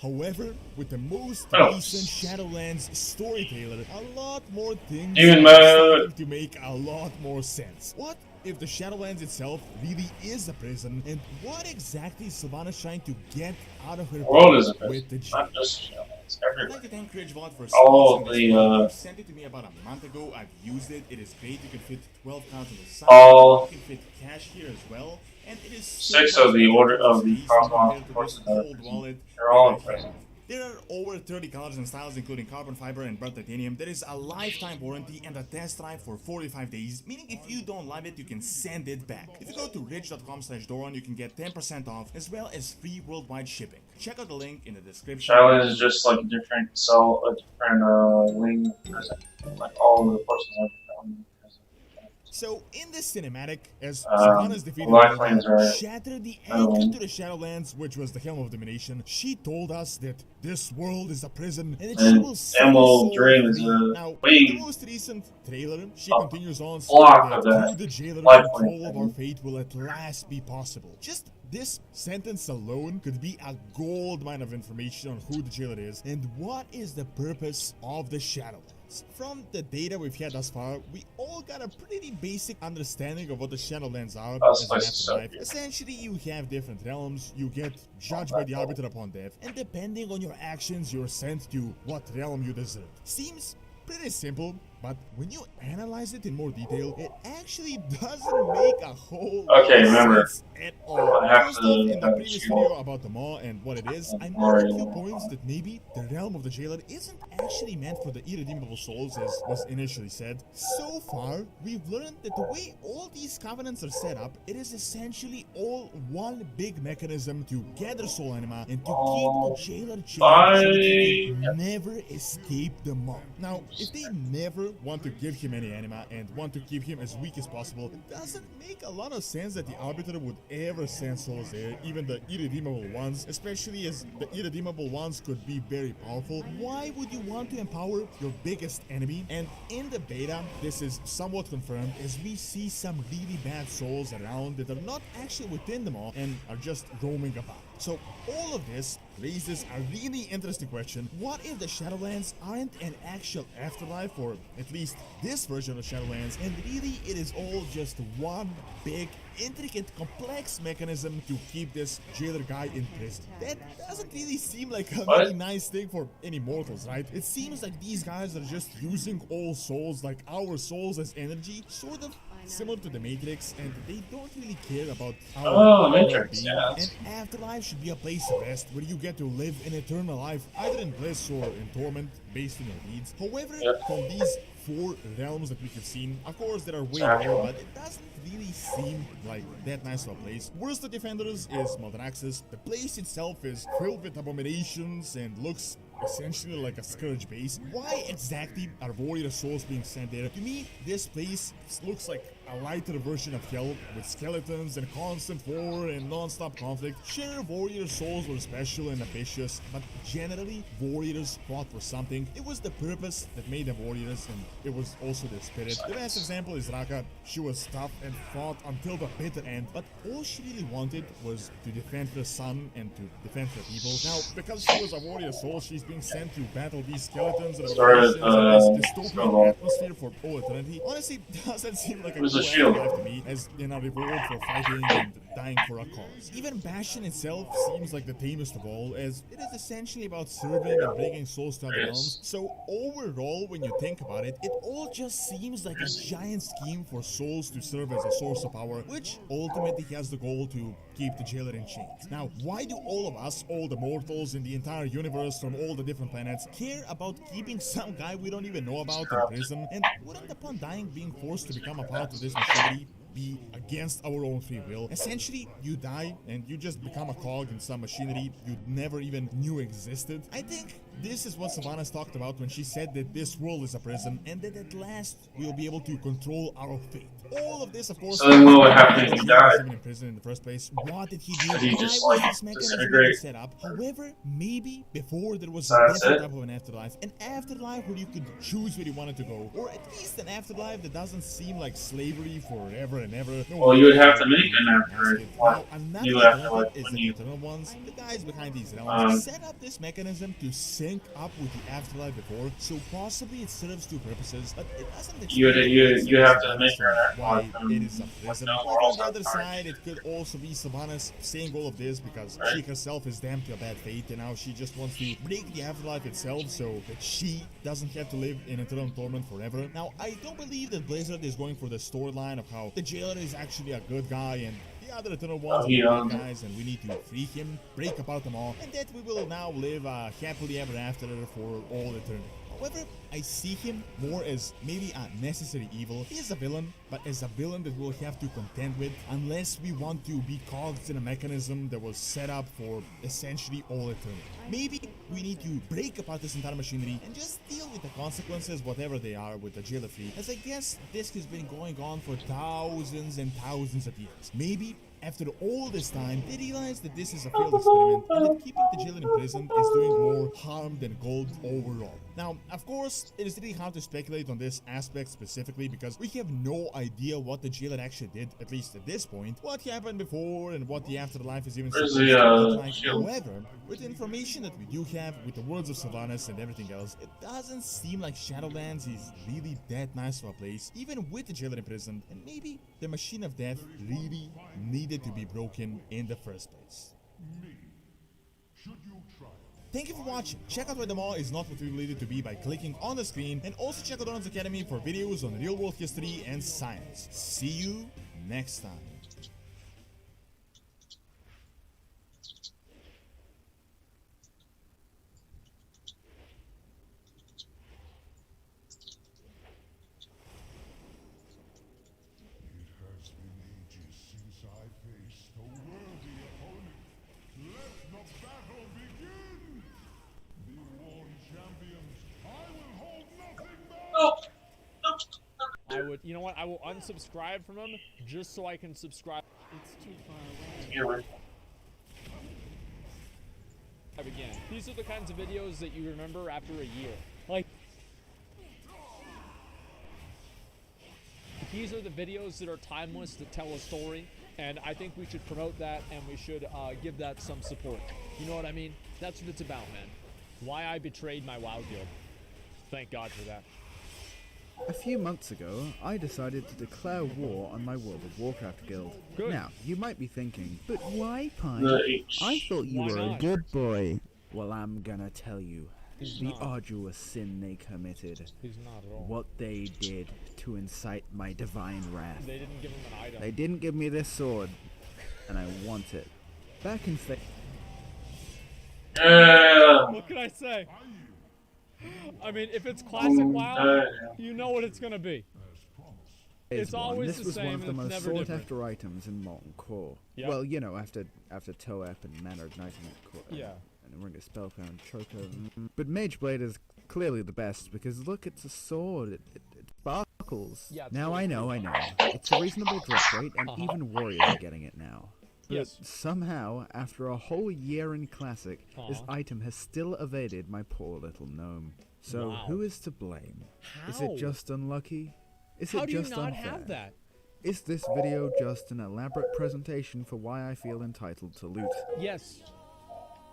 However, with the most Oh. recent Shadowlands storyteller, a lot more things Demon are mode. starting to make a lot more sense. What if the Shadowlands itself really is a prison, and what exactly is Sylvanas trying to get out of her The world body is a with the prison, not just it's I'd everywhere. like to thank Ridgevod for All sponsoring this the, video. You sent it to me about a month ago. I've used it. It is great. You can fit 12 cards on the side. All You can fit cash here as well. And it is 6 so of the much order better of the space Cosmos compared to this forces are cold prison. wallet They're all that in I prison. have. There are over 30 colors and styles, including carbon fiber and burnt titanium. There is a lifetime warranty and a test drive for 45 days, meaning if you don't love it, you can send it back. If you go to rich.com/Doron, you can get 10% off, as well as free worldwide shipping. Check out the link in the description. Shadowlands is just like a different cell, a different wing of prison. Like all of the forces are different. So, in this cinematic, as Um, Sylvanas defeated Black Nova, Flames are shattered the Shadowlands. anchor to the Shadowlands, which was the Helm of Domination, she told us that this world is a prison and that she And will set us Emerald all Dream is free. a Now, in wing. the most recent trailer, she A continues on block saying of that that through the jailer, Black control Flame of our thing. fate will at last be possible. Just this sentence alone could be a gold mine of information on who the jailer is and what is the purpose of the Shadowlands. From the data we've had thus far, we all got a pretty basic understanding of what the Shadowlands are That's as an nice to say. afterlife. Essentially, you have different realms, you get judged by the Arbiter upon death, and depending on your actions, you're sent to what realm you deserve. Seems pretty simple, but when you analyze it in more detail, it actually doesn't make a whole lot Okay, of remember, sense at all. I have First to off, in the have previous this video about the Maw and what it is, I made Mario a few Maw. points that maybe the realm of the jailer isn't actually meant for the irredeemable souls as was initially said. So far, we've learned that the way all these covenants are set up, it is essentially all one big mechanism to gather soul anima and to keep the jailer chained so that he can never escape the Maw. Now, if they never want to give him any anima and want to keep him as weak as possible, it doesn't make a lot of sense that the Arbiter would ever send souls there, even the irredeemable ones, especially as the irredeemable ones could be very powerful. Why would you want to empower your biggest enemy? And in the beta, this is somewhat confirmed as we see some really bad souls around that are not actually within them all and are just roaming about. So all of this raises a really interesting question. What if the Shadowlands aren't an actual afterlife, or at least this version of Shadowlands, and really it is all just one big, intricate, complex mechanism to keep this jailer guy in prison? That doesn't really seem like a very nice thing for any mortals, right? It seems like these guys are just using all souls, like our souls, as energy, sort of similar to the Matrix, and they don't really care about our Matrix, well-being. yeah. And afterlife should be a place of rest where you get to live an eternal life, either in bliss or in torment, based on your deeds. However, from these 4 realms that we have seen, of course there are way more, but it doesn't really seem like that nice of a place. Worst of Defenders is Maldraxxus. The place itself is filled with abominations and looks essentially like a scourge base. Why exactly are warrior souls being sent there? To me, this place looks like a lighter version of Hell, with skeletons and constant war and non-stop conflict. Sure, warrior souls were special and ambitious, but generally, warriors fought for something. It was the purpose that made them warriors, and it was also their spirit. The best example is Raka. She was tough and fought until the bitter end, but all she really wanted was to defend her son and to defend her people. Now, because she was a warrior soul, she's being sent to battle these skeletons and abominations in this dystopian atmosphere for all eternity. Honestly, doesn't seem like a cool afterlife to me, as in a reward for fighting and dying for a cause. Even Bastion itself seems like the tamest of all, as it is essentially about serving and bringing souls to other realms. So overall, when you think about it, it all just seems like a giant scheme for souls to serve as a source of power, which ultimately has the goal to keep the jailer in chains. Now, why do all of us, all the mortals in the entire universe from all the different planets, care about keeping some guy we don't even know about in prison? And wouldn't upon dying being forced to become a part of this machinery be against our own free will? Essentially, you die and you just become a cog in some machinery you never even knew existed. I think This is what Sylvanas talked about when she said that this world is a prison and that at last we will be able to control our fate. All of this, of course, So then what would happen if he died? in prison in the first place. What did he do? Did he just, Why was like, this mechanism disintegrate? even set up? However, maybe before there was So a that's different it? type of an afterlife where you could choose where you wanted to go, or at least an afterlife that doesn't seem like slavery forever and ever. No Well, you would have to make an afterlife. Now, another You have to, example like, is when the you Eternal Ones, the guys behind these realms, set up this mechanism to sync up with the afterlife before, so possibly it serves two purposes, but it doesn't You have to make her an why afterlife. it is a prison. No, But we're on also the other sorry. side, it could also be Sylvanas saying all of this because she herself is damned to a bad fate, and now she just wants to break the afterlife itself so that she doesn't have to live in eternal torment forever. Now, I don't believe that Blizzard is going for the storyline of how the jailer is actually a good guy and the other Eternal Ones are bad guys, and we need to free him, break apart them all, and that we will now live happily ever after for all eternity. However, I see him more as maybe a necessary evil. He is a villain, but as a villain that we'll have to contend with unless we want to be cogs in a mechanism that was set up for essentially all eternity. Maybe we need to break apart this entire machinery and just deal with the consequences, whatever they are, with the jailer fee, as I guess this has been going on for thousands and thousands of years. Maybe after all this time, they realize that this is a failed experiment and that keeping the jailer in prison is doing more harm than good overall. Now, of course, it is really hard to speculate on this aspect specifically because we have no idea what the jailer actually did, at least at this point, what happened before and what the afterlife is even supposed to look like. However, with the information that we do have, with the words of Sylvanas and everything else, it doesn't seem like Shadowlands is really that nice of a place, even with the jailer in prison, and maybe the machine of death really needed to be broken in the first place. Thank you for watching. Check out why the mall is not what we believe it to be by clicking on the screen, and also check out Donald's Academy for videos on real world history and science. See you next time. It has been ages since I faced a worthy opponent. Let the battle begin! Be warned, champions, I will hold nothing back! I would, you know what? I will unsubscribe from him just so I can subscribe. It's too far away. Again. These are the kinds of videos that you remember after a year. Like, these are the videos that are timeless, that tell a story, and I think we should promote that and we should give that some support. You know what I mean? That's what it's about, man. Why I betrayed my WoW guild. Thank God for that. A few months ago, I decided to declare war on my World of Warcraft guild. Good. Now, you might be thinking, but why, Pine? I thought you Why were a not? good boy. Well, I'm gonna tell you. He's the not. arduous sin they committed. He's not at all. What they did to incite my divine wrath. They didn't give him an item. They didn't give me this sword, and I want it. Back in What can I say? I mean, if it's classic WoW, you know what it's gonna be. It's always this the was same. one of the and it's most never sought different. after items in Molten Core. Yep. Well, you know, after Toep and Mana Igniting Core. Yeah. And Ring of Spellbound, Choker. But Mage Blade is clearly the best because look, it's a sword. It sparkles. Yeah, it's now really I know. It's a reasonable drop rate, and even warriors are getting it now. But Yes. somehow, after a whole year in Classic, this Aw. item has still evaded my poor little gnome. So Wow. who is to blame? Is How? it just unlucky? Is How it do you just not unfair? have that? Is this video just an elaborate presentation for why I feel entitled to loot? Yes.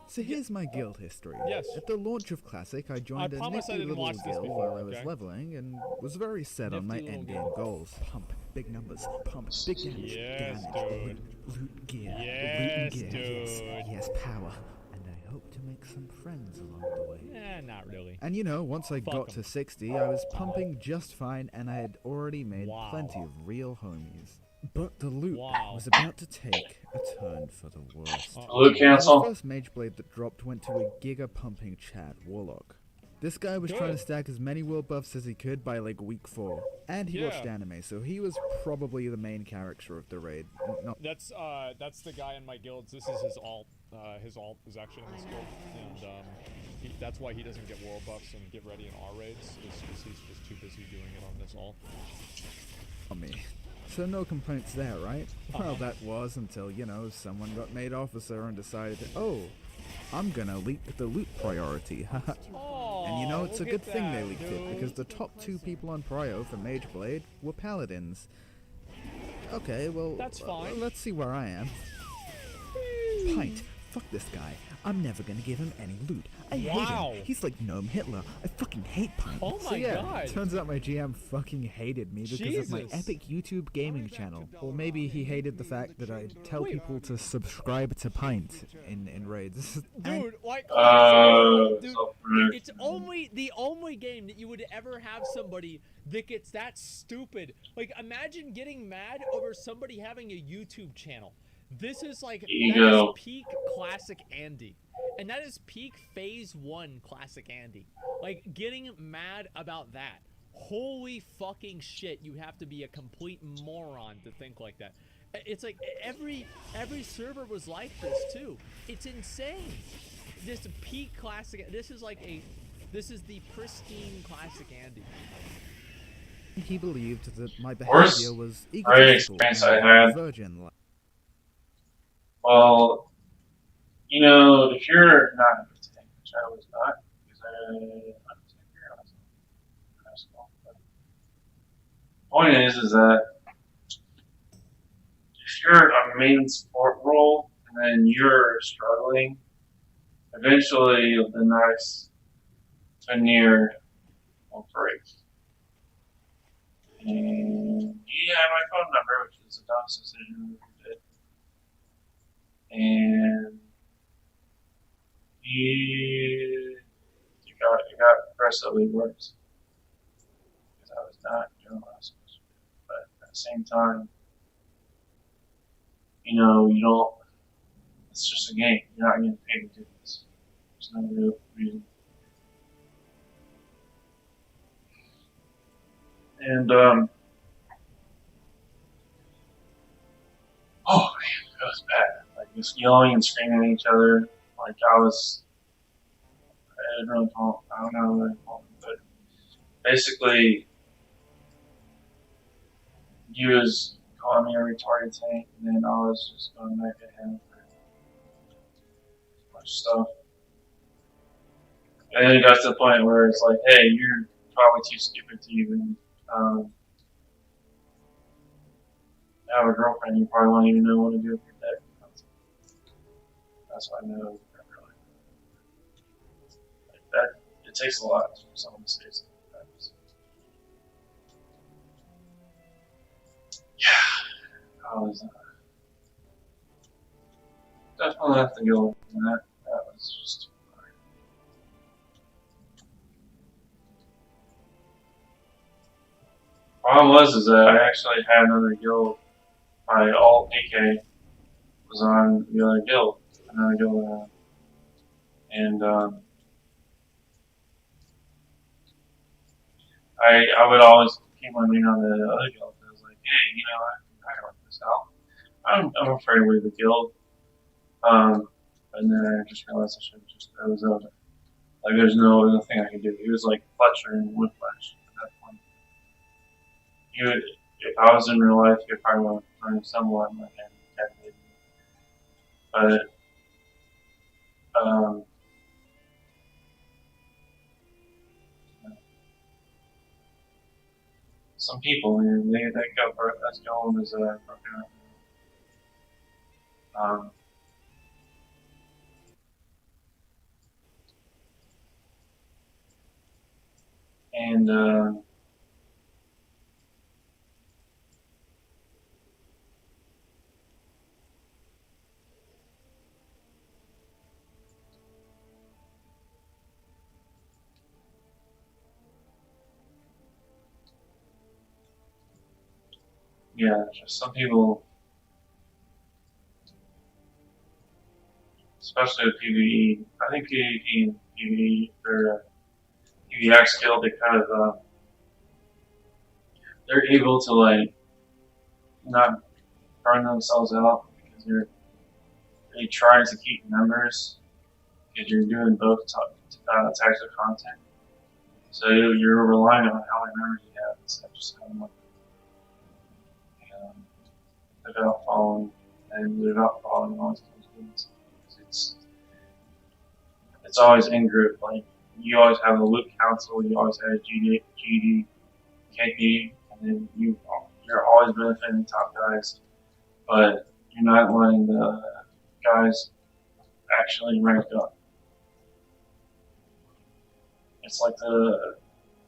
So here's my guild history. Yes. At the launch of Classic, I joined a promise I nifty didn't little watch this guild before, while I was okay? leveling and was very set on my Nifty little endgame guild. goals. Pump big numbers, pump big damage, Yes, damage, dude. loot gear, Yes, loot gear, dude. yes, power. And I hope to make some friends along the way. Not really. And you know, once I Fuck got 'em. to 60, I was pumping just fine and I had already made Wow. plenty of real homies. But the loot Wow. was about to take a turn for the worst. Loot cancel. The first Mage Blade that dropped went to a Giga pumping Chad Warlock. This guy was trying to Good. stack as many world buffs as he could by like week 4. And he watched Yeah. anime, so he was probably the main character of the raid. Not That's the guy in my guilds. This is his alt. His alt is actually in this guild, and That's why he doesn't get world buffs and get ready in R raids. Is he's just too busy doing it on this all. Me. So no complaints there, right? Well, that was until, you know, someone got made officer and decided, oh, I'm gonna leak the loot priority, haha. And you know, it's a good thing they leaked it, because the top 2 people on Prio for Mage Blade were paladins. Okay, well, that's fine. Let's see where I am. Pint, fuck this guy. I'm never gonna give him any loot. I hate him. He's like Gnome Hitler. I fucking hate Pint. Oh my god. Turns out my GM fucking hated me because of my epic YouTube gaming channel. Or maybe he hated the fact that I tell people to subscribe to Pint in raids. Dude, like, dude, it's the only game that you would ever have somebody that gets that stupid. Like, imagine getting mad over somebody having a YouTube channel. This is like, that is peak classic Andy. And that is peak phase 1 classic Andy. Like, getting mad about that. Holy fucking shit, you have to be a complete moron to think like that. It's like, every server was like this too. It's insane. This peak classic, this is the pristine classic Andy. He believed that my behavior was egotistical and virgin-like. Well, you know, if you're not a tank, which I was not, because I'm a tanker, I was in high school. But the point is that if you're a main support role and then you're struggling, eventually the nice veneer will break. And he had my phone number, which is a dumb decision we did. And it got progressively worse because I was not doing what I was supposed to do. But at the same time, you know, you don't. It's just a game. You're not getting paid to do this. There's no real reason. And oh man, it was bad. Like just yelling and screaming at each other. Like I didn't really call. I don't know what I call it, but basically, he was calling me a retarded tank, and then I was just going back at him for a bunch of stuff. And then it got to the point where it's like, hey, you're probably too stupid to even have a girlfriend. You probably won't even know what to do with your dick. That's why I know that really. Like that, it takes a lot for someone to say something like that. Yeah, I was definitely have to go with that. That was just too hard. Problem was that I actually had another guild. My alt DK was on the other guild, another guild, and I would always keep my name on the other guild. I was like, hey, you know, I can work this out. I'm afraid to leave the guild. And then I just realized it was over. Like there's no other thing I could do. He was like Fletcher and Woodflesh at that point. He would, if I was in real life, he would probably want to learn somewhat like him. But some people, man, they go for that's going as broken up. And yeah, just some people, especially with PvE. I think PvP and PvE, or PvX guild, they kind of they're able to like not burn themselves out because they're trying to keep members. because you're doing both types of content. So you're relying on how many members you have instead of just having one. Without following and without following all these things. It's always in group. Like you always have a loop council, you always have GD, KP, and then you're always benefiting the top guys, but you're not letting the guys actually rank up. It's like there's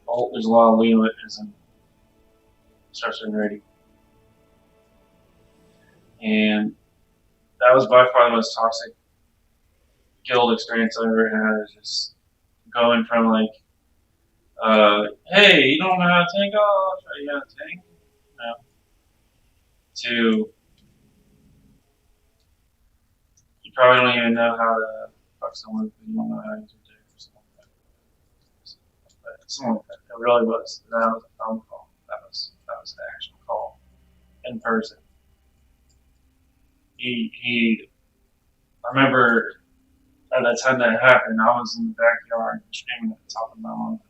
a lot of legalism, especially in raiding. And that was by far the most toxic guild experience I ever had. Is just going from like, hey, you don't know how to tank? Oh, I'll show you how to tank. No. To, you probably don't even know how to fuck someone if you don't know how to do it or something like that. Something like that. It really was. That was a phone call. That was an actual call in person. I remember at that time that happened, I was in the backyard screaming at the top of my lungs,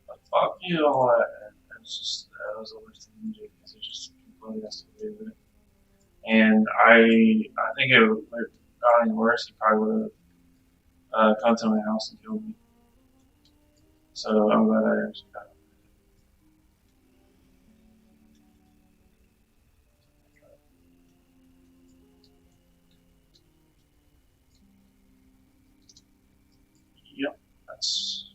like, fuck you, all that. And it's just, that was the worst thing to do because it just completely has to do with it. And I think if it got any worse, he probably would have come to my house and killed me. So I'm glad I actually got it. Yep, that's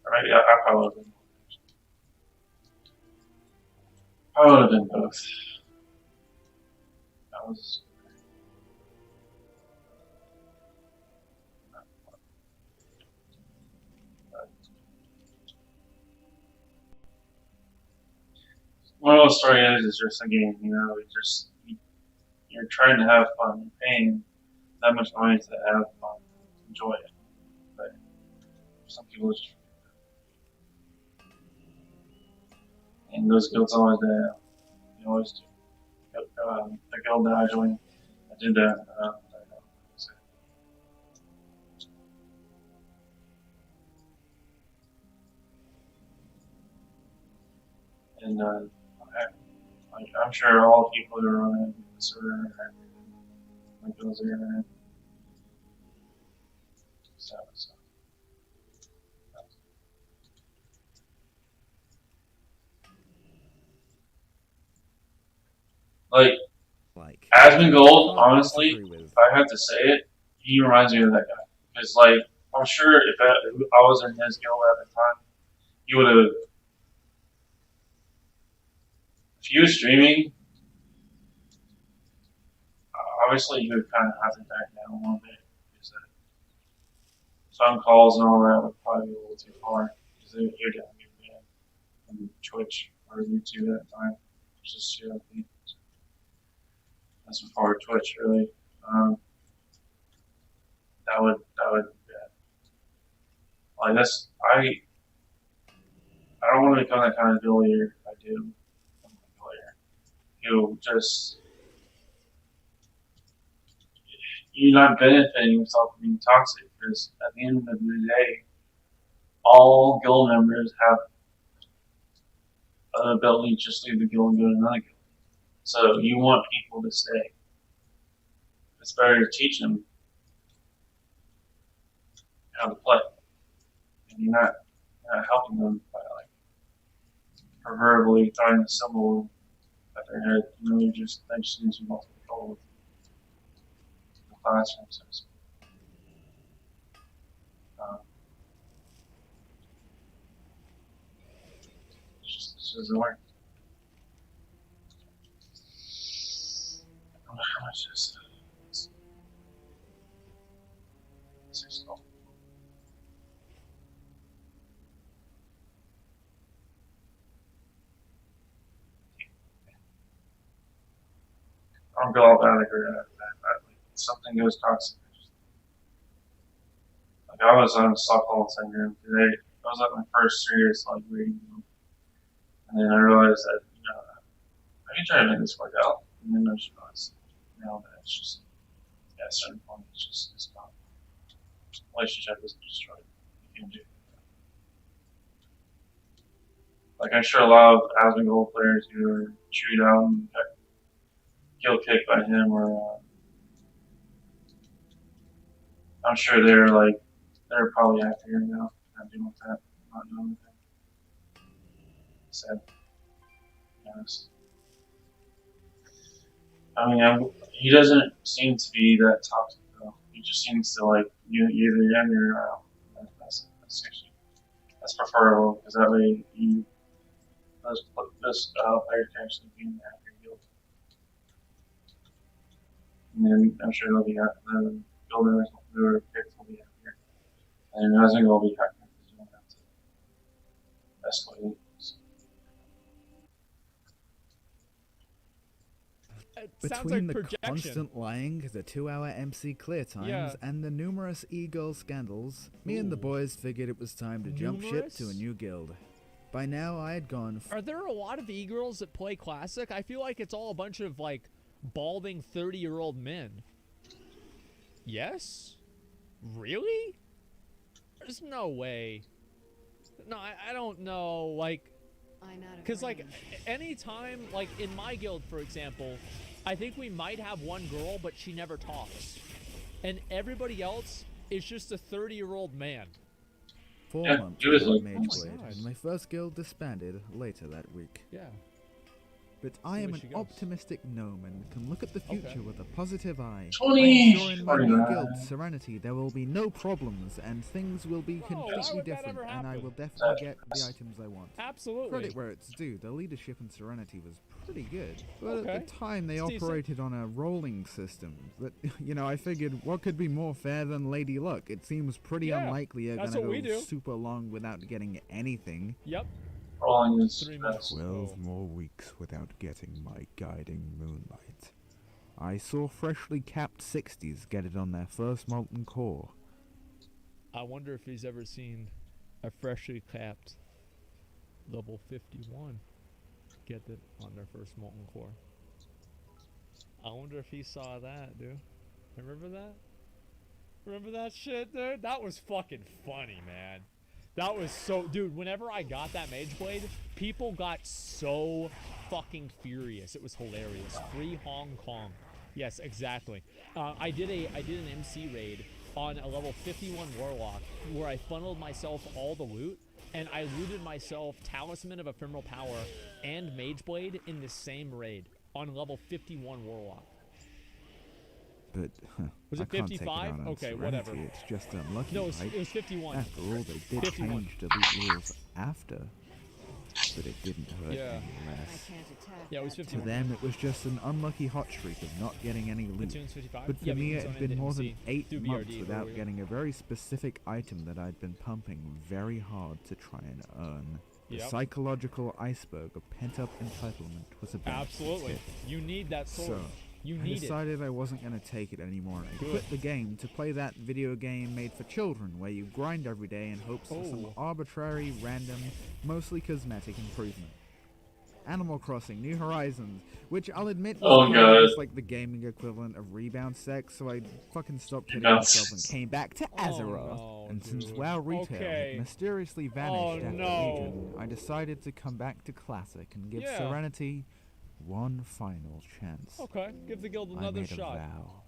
alright. Yeah, I probably would have been. I would have been both. That was. Moral of the story is just a game, you know, you're trying to have fun, you're paying that much money to have fun, enjoy it. But some people just and those guilds always they always do. The guild that I joined, I did that. And I'm sure all the people who are running the server are like those are so. Like Asmongold, honestly, if I have to say it, he reminds me of that guy. Because, like, I'm sure if I was in his guild at the time, he would have. If he was streaming, obviously he would kind of have to back down a little bit. Because phone calls and all that would probably be a little too far. Because he would have to be banned from Twitch or YouTube at the time. It's just CRP. That's before Twitch, really. That would be bad. Like this, I don't want to become that kind of villager if I do. You'll just you're not benefiting yourself from being toxic because at the end of the day, all guild members have an ability to just leave the guild and go to another guild. So you want people to stay. It's better to teach them how to play. And you're not helping them by like proverbially throwing a symbol at their head. You know, they just lose multiple control with the classroom, so to speak. It just doesn't work. I don't know how much this is. 6 gold. I don't go all that or something goes toxic. Like I was on Stockholm syndrome today. I was at my first serious like reading, and then I realized that I can try to make this work out, and then I just realized now that it's just at a certain point, it's not. Relationship is destroyed. You can do. Like I'm sure a lot of Asmongold players who are chewed out and kill kicked by him, or I'm sure they're probably happier now. Not dealing with that, not doing anything. Sad. Yes. I mean, he doesn't seem to be that toxic though. He just seems to like you either in or out. That's actually that's preferable because that way those players can actually be in the happier guild. And then I'm sure they'll be the builders who are picked will be happier. And I think they'll be happier because you don't have to escalate it. Between the constant lying, the 2-hour MC clear times, and the numerous e-girl scandals, me and the boys figured it was time to jump ship to a new guild. By now, I had gone... Are there a lot of e-girls that play Classic? I feel like it's all a bunch of, like, balding 30-year-old men. Yes? Really? There's no way. No, I don't know, like... Because, like, anytime, like, in my guild, for example, I think we might have one girl, but she never talks. And everybody else is just a 30-year-old man. 4 months without Mageblade, and my first guild disbanded later that week. Yeah. But I am an optimistic gnome and can look at the future with a positive eye. 20! I'm sure in my new guild, Serenity, there will be no problems and things will be completely different, and I will definitely get the items I want. Absolutely. Credit where it's due, the leadership in Serenity was pretty good. But at the time, they operated on a rolling system. That, you know, I figured, what could be more fair than Lady Luck? It seems pretty unlikely you're gonna go super long without getting anything. Yep. 12 more weeks without getting my guiding moonlight. I saw freshly capped 60s get it on their first molten core. I wonder if he's ever seen a freshly capped level 51 get it on their first molten core. I wonder if he saw that, dude. Remember that? Remember that shit, dude? That was fucking funny, man. That was so... Dude, whenever I got that Mageblade, people got so fucking furious. It was hilarious. Free Hong Kong. Yes, exactly. I did an MC raid on a level 51 Warlock where I funneled myself all the loot, and I looted myself Talisman of Ephemeral Power and Mageblade in the same raid on level 51 Warlock. But was it 55? Okay, whatever. It's just unlucky. No, it was 51. After all, they did change the loot rules after, but it didn't hurt any less. Yeah, it was 51. To them, it was just an unlucky hot streak of not getting any loot. But for me, it had been more than 8 months without getting a very specific item that I'd been pumping very hard to try and earn. The psychological iceberg of pent-up entitlement was about to tip. You need that sword. So, I decided I wasn't going to take it anymore, and I quit the game to play that video game made for children where you grind every day in hopes of some arbitrary, random, mostly cosmetic improvement. Animal Crossing New Horizons, which I'll admit was just like the gaming equivalent of Rebound Sex, so I fucking stopped kidding myself and came back to Azeroth. And since WoW Retail had mysteriously vanished after Legion, I decided to come back to Classic and give Serenity one final chance. Okay, give the guild another shot. Vow.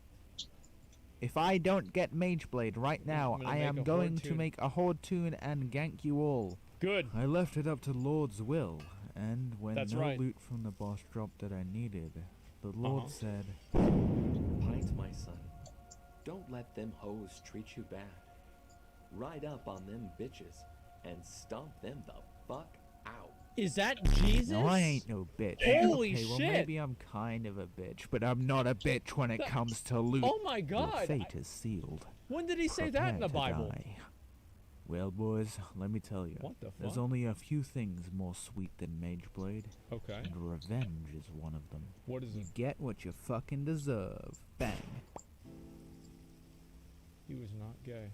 If I don't get Mageblade right now, I am going to make a Horde tune and gank you all. Good. I left it up to Lord's will, and when loot from the boss dropped that I needed, the Lord said, Right, my son. Don't let them hoes treat you bad. Ride up on them bitches and stomp them the fuck out. Is that Jesus? No, I ain't no bitch. Holy okay, shit. Well, maybe I'm kind of a bitch, but I'm not a bitch when it comes to loot. Oh my God. Your fate is sealed. When did he say that in the Bible? Die. Well, boys, let me tell you. What the fuck? There's only a few things more sweet than Mageblade. Okay. And revenge is one of them. What is it? You get what you fucking deserve. Bang. He was not gay.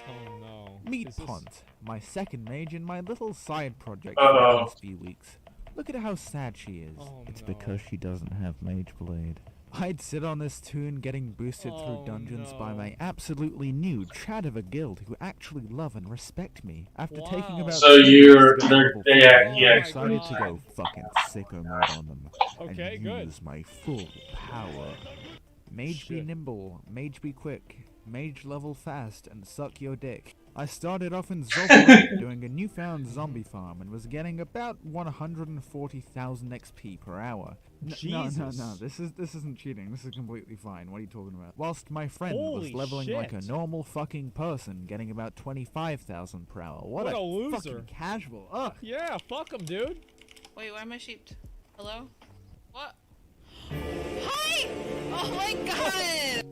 Oh no. Meat Pont, my second mage in my little side project for the last few weeks. Look at how sad she is. Oh, It's no. because she doesn't have Mage Blade. I'd sit on this tune getting boosted through dungeons by my absolutely new Chad of a guild who actually love and respect me. After taking about So 2 you're- weeks to get they're- level yeah, 40, yeah. I decided to go fucking sicko mode on them. Okay, and good. use my full power. Mage be Shit. nimble, mage be quick, mage level fast, and suck your dick. I started off in Zoltan doing a newfound zombie farm and was getting about 140,000 XP per hour. No, this isn't cheating. This is completely fine. What are you talking about? Whilst my friend was Holy leveling like a shit. normal fucking person, getting about 25,000 per hour. What What a a loser. fucking casual. Ugh. Yeah, fuck him, dude. Wait, why am I sheeped? Hello? What? Hi! Oh my god!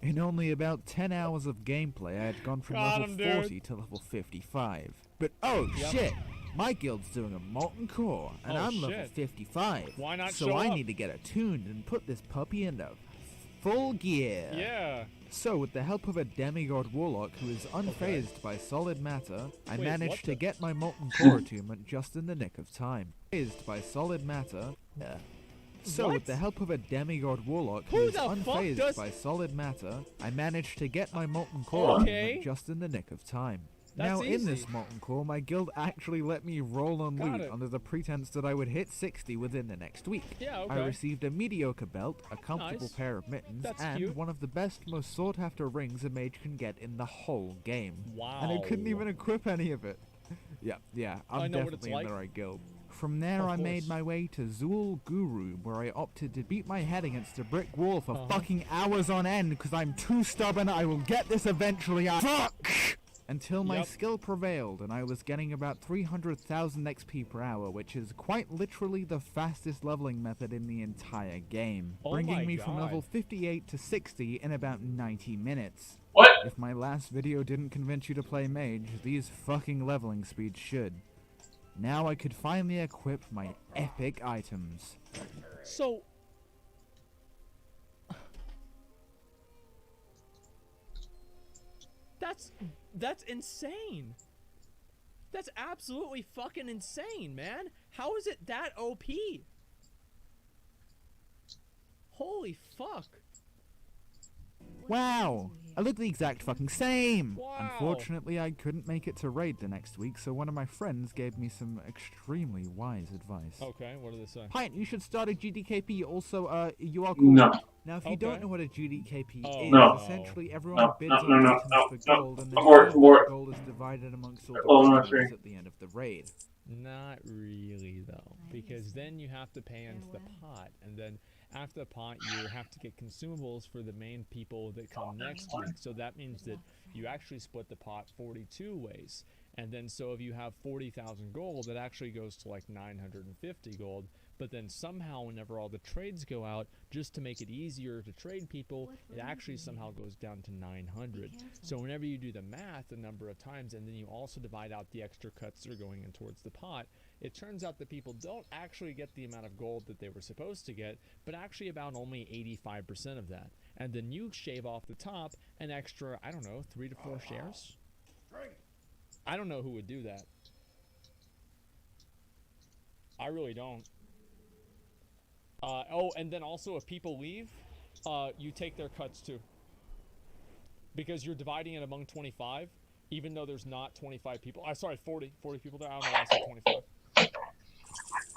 In only about 10 hours of gameplay, I had gone from Got level him, dude. 40 to level 55. But oh Yep. shit! My guild's doing a molten core, and Oh, I'm level shit. 55. Why not So show I up? need to get attuned and put this puppy into full gear. Yeah. So with the help of a demigod warlock who is unfazed by solid matter, I Wait, what managed to the- get my molten core attunement just in the nick of time. Phased by solid matter. Yeah. So What? with the help of a demigod warlock Who who is the fuck unfazed does- by solid matter, I managed to get my molten core Okay. attunement just in the nick of time. That's now in this easy. molten core, my guild actually let me roll on Got loot it. under the pretense that I would hit 60 within the next week. Yeah, I okay. received a mediocre belt, a comfortable Nice. pair of mittens, That's and cute. one of the best, most sought-after rings a mage can get in the whole game. Wow. And I couldn't even equip any of it. Yeah, I I'm know what it's definitely in like. the right guild. From there, Of I made course. my way to Zool Guru, where I opted to beat my head against a brick wall for Uh-huh. fucking hours on end, because I'm too stubborn. I will get this eventually. Fuck! Until my Yep. skill prevailed, and I was getting about 300,000 XP per hour, which is quite literally the fastest leveling method in the entire game, Oh bringing my me from God. level 58 to 60 in about 90 minutes. What? If my last video didn't convince you to play mage, these fucking leveling speeds should. Now I could finally equip my epic items. So. That's insane. That's absolutely fucking insane, man. How is it that OP? Holy fuck. Wow! I look the exact fucking same! Wow. Unfortunately, I couldn't make it to raid the next week, so one of my friends gave me some extremely wise advice. Okay, what did they say? Pint, you should start a GDKP. Also, you are cool. No. Now, if you Okay. don't know what a GDKP Oh, is, No. essentially everyone No, bids no, on no, no, items no, for no. gold, and then Abort, all abort. that gold is divided amongst all the Oh, no, retailers three. at the end of the raid. Not really, though, because then you have to pay into the pot, and then after the pot, you have to get consumables for the main people that come next week. So that means that you actually split the pot 42 ways. And then so if you have 40,000 gold, it actually goes to like 950 gold. But then somehow whenever all the trades go out, just to make it easier to trade people, it actually somehow goes down to 900. So whenever you do the math a number of times, and then you also divide out the extra cuts that are going in towards the pot, it turns out that people don't actually get the amount of gold that they were supposed to get, but actually about only 85% of that. And then you shave off the top an extra, I don't know, 3 to 4 shares? I don't know who would do that. I really don't. Oh, and then also if people leave, you take their cuts too. Because you're dividing it among 25, even though there's not 25 people. Sorry, 40 people there. I don't know why I said 25.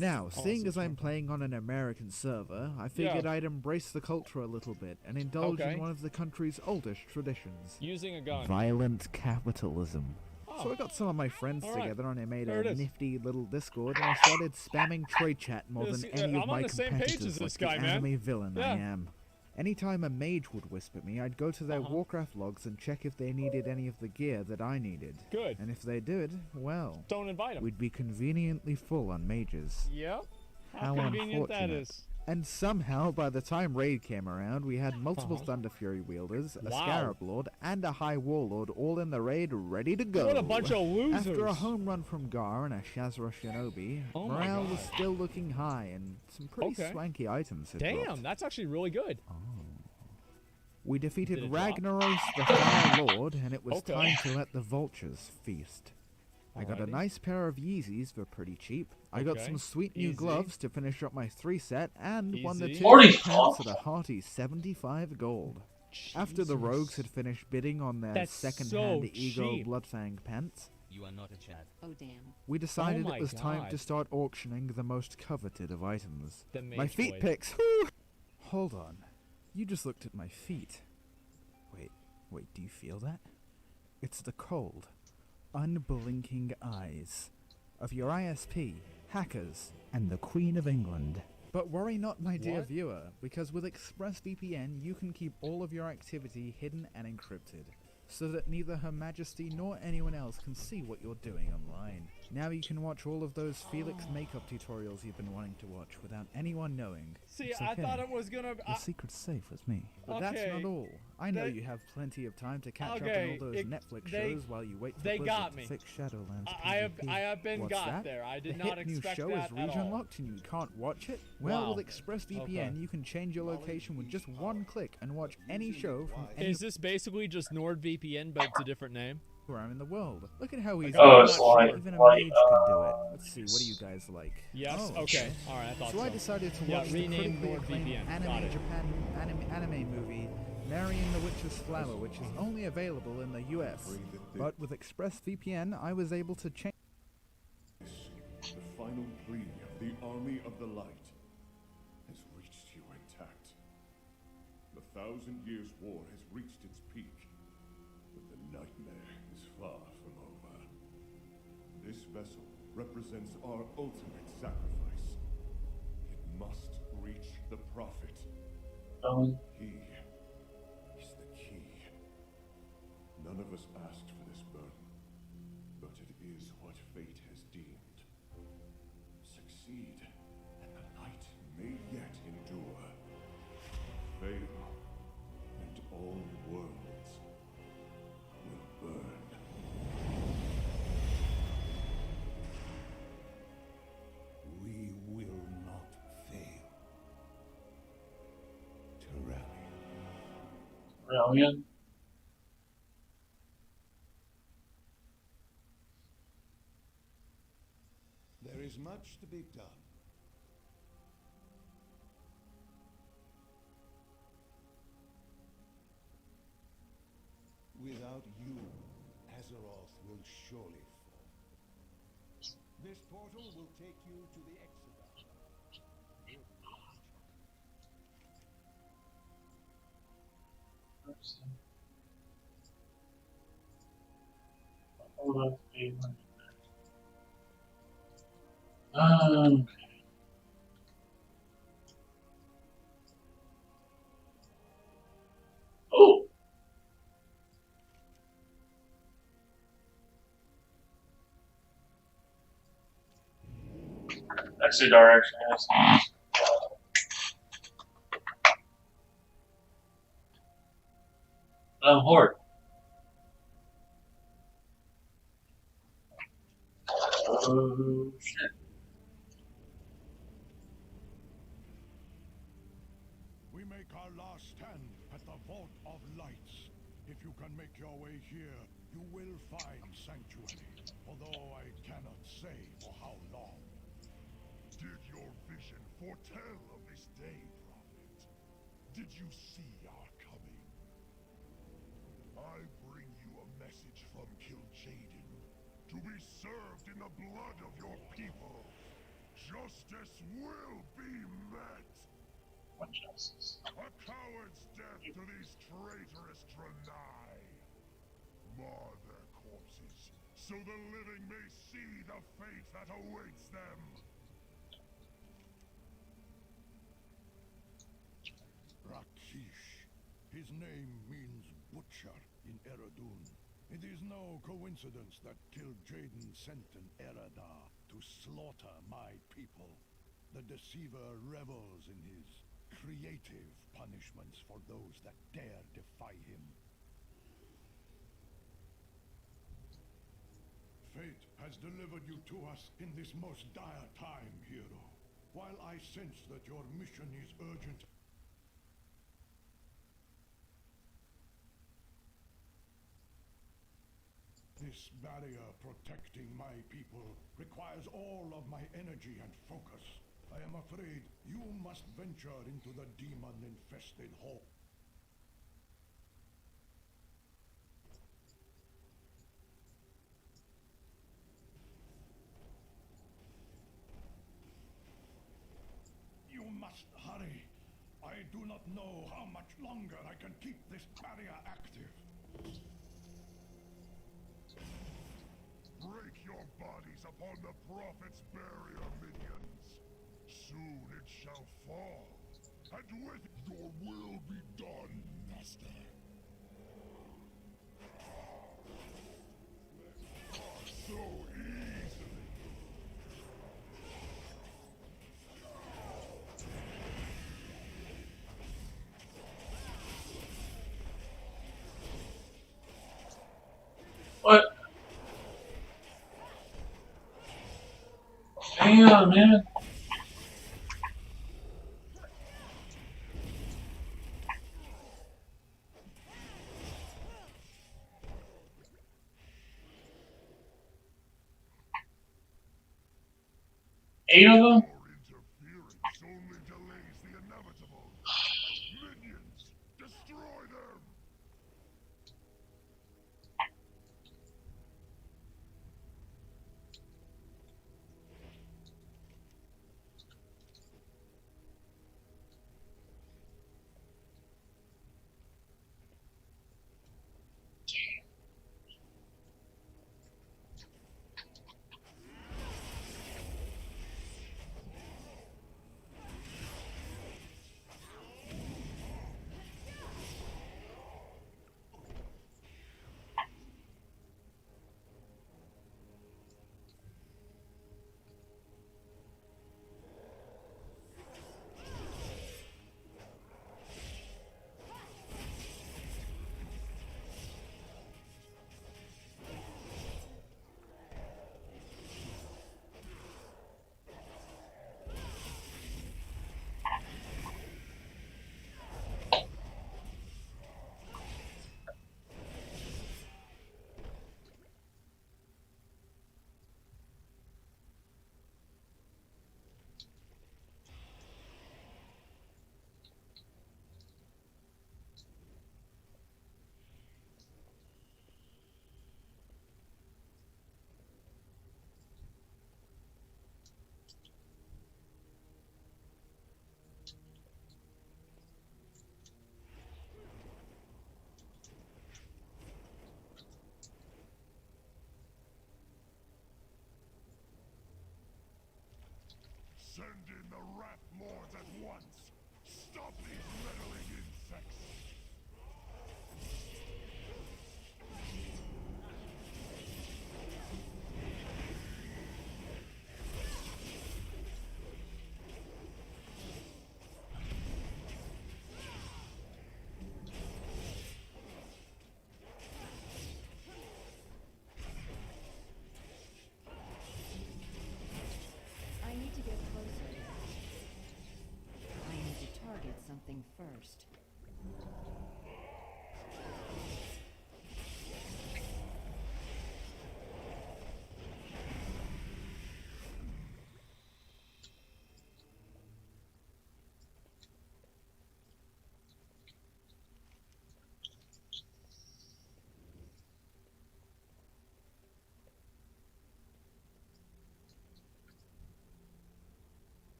Now, Oh, seeing so as I'm playing on an American server, I figured I'd embrace the culture a little bit and indulge Okay. in one of the country's oldest traditions. Using a gun. Violent capitalism. So Oh. I got some of my friends All right. together and I made There a it is. nifty little Discord and I started spamming trade chat more Yeah, than see, any I'm of on my the same page competitors, as this like guy, the man. anime villain I Yeah. am. Anytime a mage would whisper me, I'd go to their Uh-huh. Warcraft logs and check if they needed any of the gear that I needed. Good. And if they did, well, Don't invite them. we'd be conveniently full on mages. Yep. How convenient that unfortunate. is. And somehow, by the time Raid came around, we had multiple Uh-huh. Thunder Fury wielders, a Wow. Scarab Lord, and a High Warlord all in the raid ready to go. What a bunch of After a losers. home run from Gar and a Shazra Shinobi, Oh my morale was God. still looking high, and some pretty Okay. swanky items had Damn, dropped. that's actually really good. We Did defeated it drop? Ragnaros the Fire Lord, and it was Okay. time to let the vultures feast. I got a Alrighty. nice pair of Yeezys for pretty cheap. I got Okay. some sweet new Easy. gloves to finish up my 3 set, and won the Easy. 2 40 pants at a bucks. hearty 75 gold. After the rogues had finished bidding on their That's second-hand so Eagle cheap. Bloodfang pants, You are not a Chad. Oh, damn. we decided my it was time God. to start auctioning the most coveted of items. The My mage feet blade. pics. Whew. Hold on. You just looked at my feet. Wait, do you feel that? It's the cold, unblinking eyes of your ISP, hackers, and the Queen of England. But worry not, my dear What? viewer, because with ExpressVPN you can keep all of your activity hidden and encrypted, so that neither Her Majesty nor anyone else can see what you're doing online. Now you can watch all of those Felix makeup tutorials you've been wanting to watch without anyone knowing. See, It's I okay. thought it was gonna. The secret's safe with me. But that's Okay, not all. I know that- you have plenty of time to catch up Okay, on all those it- Netflix they- shows while you wait for they Blizzard got to me. fix Shadowlands I have PvP. been What's got that? there. I did the not hit new expect show that is at region all. locked and you can't watch it? Well, Wow. with ExpressVPN Okay. you can change your location with just one click and watch any show from Is this basically just NordVPN, but it's a different name? anywhere in the world. Look at how easy Oh, it it's is. like- Even a like, mage can do it. Let's see, what do you guys like? Yes. Oh, Okay. All right. I thought So so. I decided to Yeah, watch the rename critically acclaimed NordVPN. Got anime it. Japan anime movie Mary and the Witch's Flower, which is only available in the US. But with ExpressVPN, I was able to change. The final plea of the Army of the Light has reached you intact. The 1,000 Years' War has reached its peak, but the nightmare is far from over. This vessel represents our ultimate sacrifice. It must reach the Prophet. He is the key. None of us asked for this burden, but it is what fate has deemed. Succeed, and the light may yet endure. Fail, and all worlds will burn. We will not fail. Terrellian. Brilliant. There is much to be done. Without you, Azeroth will surely fall. This portal will take you to the Exodus. Hold up, okay. Oh. Actually, direction has. Horde. Oh shit. We make our last stand at the Vault of Lights. If you can make your way here, you will find sanctuary, although I cannot say for how long. Did your vision foretell of this day, Prophet? Did you see our coming? I bring you a message from Kil'jaeden, to be served in the blood of your people. Justice will be met. What justice? A coward's death to these traitorous Draenei. Mar their corpses, so the living may see the fate that awaits them. Rakish. His name means butcher in Eredun. It is no coincidence that Kil'jaeden sent an Eredar to slaughter my people. The deceiver revels in his creative punishments for those that dare defy him. Fate has delivered you to us in this most dire time, hero. While I sense that your mission is urgent, This barrier protecting my people requires all of my energy and focus. I am afraid you must venture into the demon-infested hall. You must hurry. I do not know how much longer I can keep this barrier active. Break your bodies upon the Prophet's barrier, minions. Soon it shall fall, and with your will be done, Master. So easily. What? Damn, man. Eight of them? Your interference only delays the inevitable. Minions, destroy them!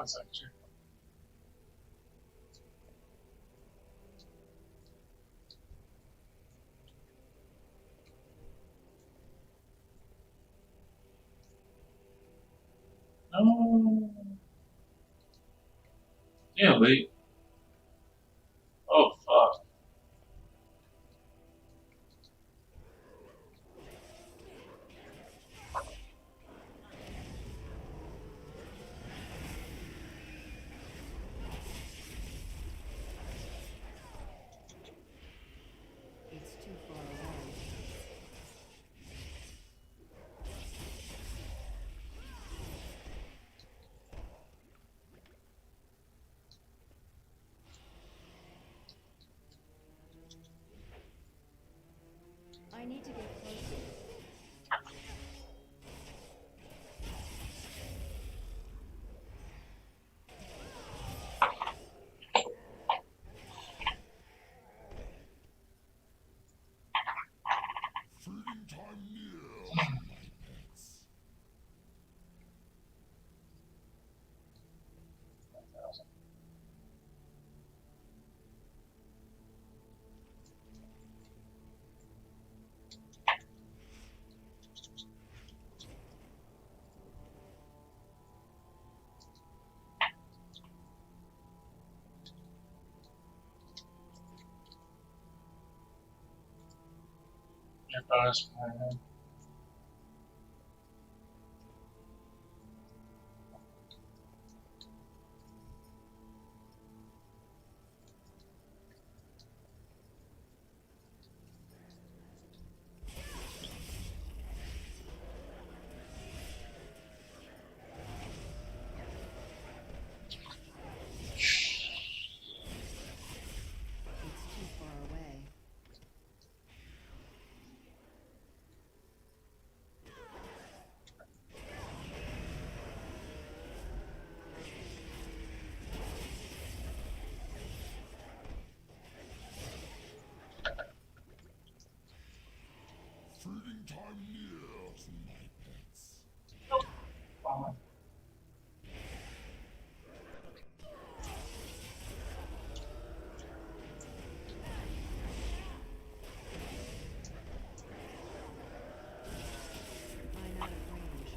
voice actor. No. Yeah, wait. Oh, fuck. It's too far away. I need to get closer. Feeding time near, my pets. Your bonus plan. It's too far away. Feeding time near, my pets. Oh. I'm out of range.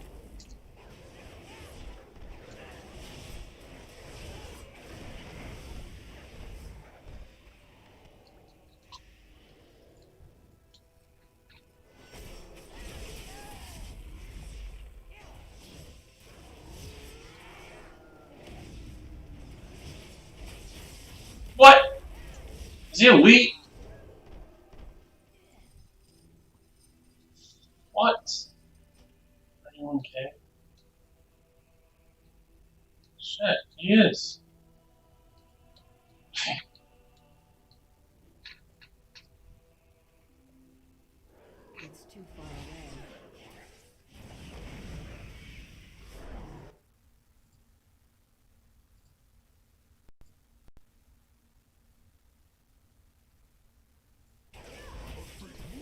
What? Is he elite? What? Anyone care? Shit, he is. It's too far away.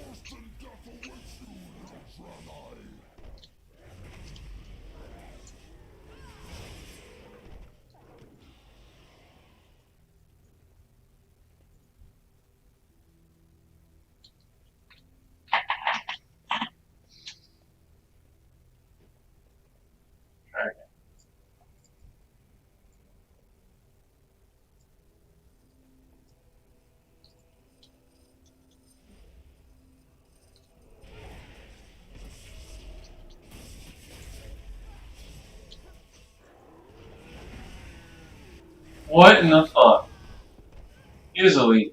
Worse than death awaits you, little Draenei. Dragon. What in the fuck? He is elite.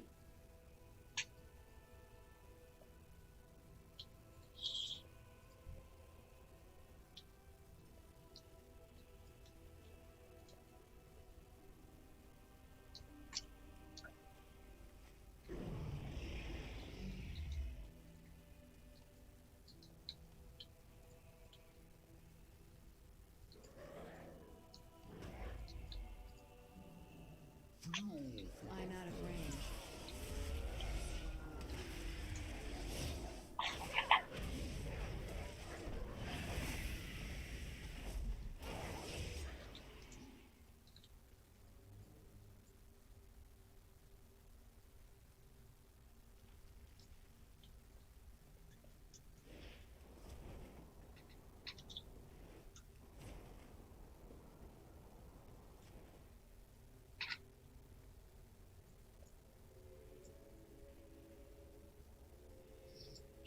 I'm out of range.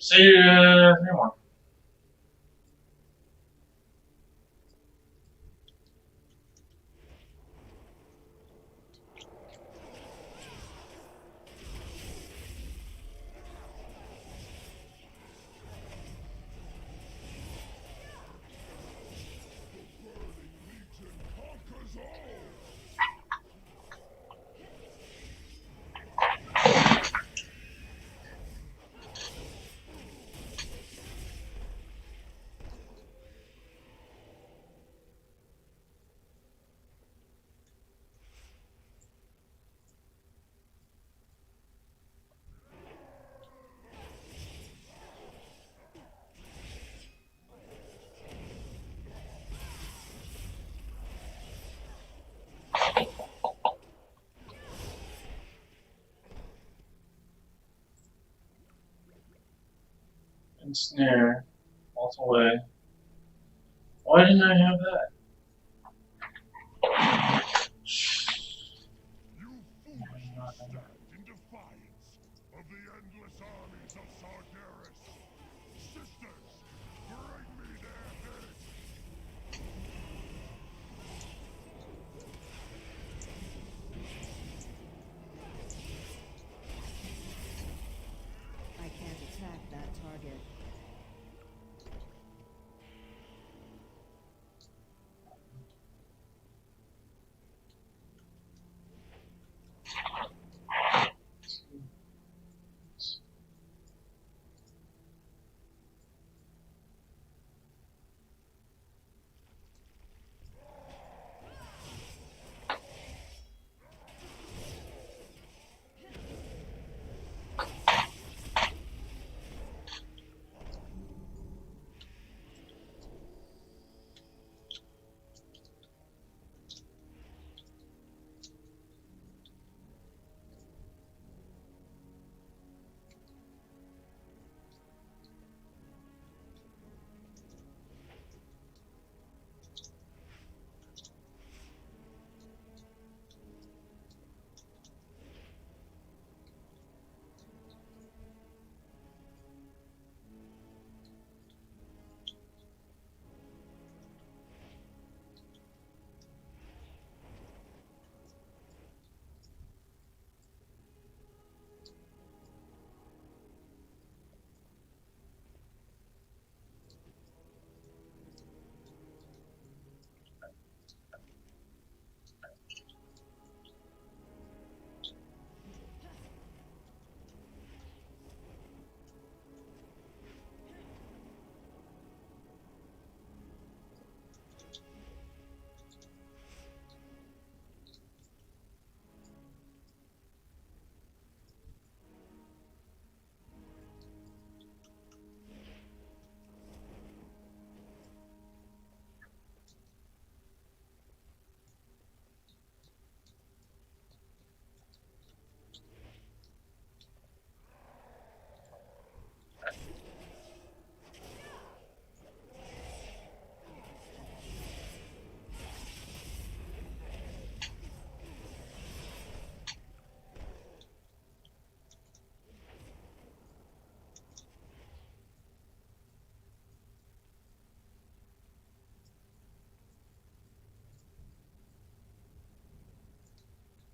See you, everyone. And snare. Walk away. Why didn't I have that? You foolishly stand in defiance of the endless armies of Sargeras. Sisters, bring me their heads! I can't attack that target.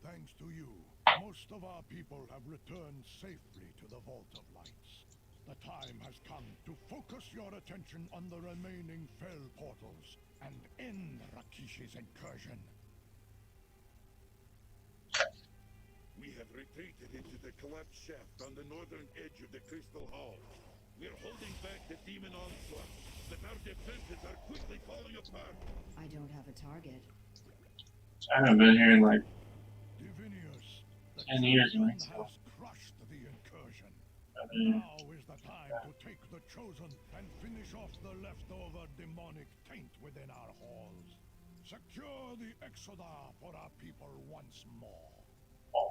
Thanks to you, most of our people have returned safely to the Vault of Lights. The time has come to focus your attention on the remaining Fel portals and end Rakish's incursion. We have retreated into the collapsed shaft on the northern edge of the Crystal Hall. We're holding back the demon onslaught, but our defenses are quickly falling apart. I don't have a target. I haven't been here in like Divinius, 10 years, man. has crushed the incursion. Yeah. Now is the time to take the Chosen and finish off the leftover demonic taint within our halls. Secure the Exodar for our people once more.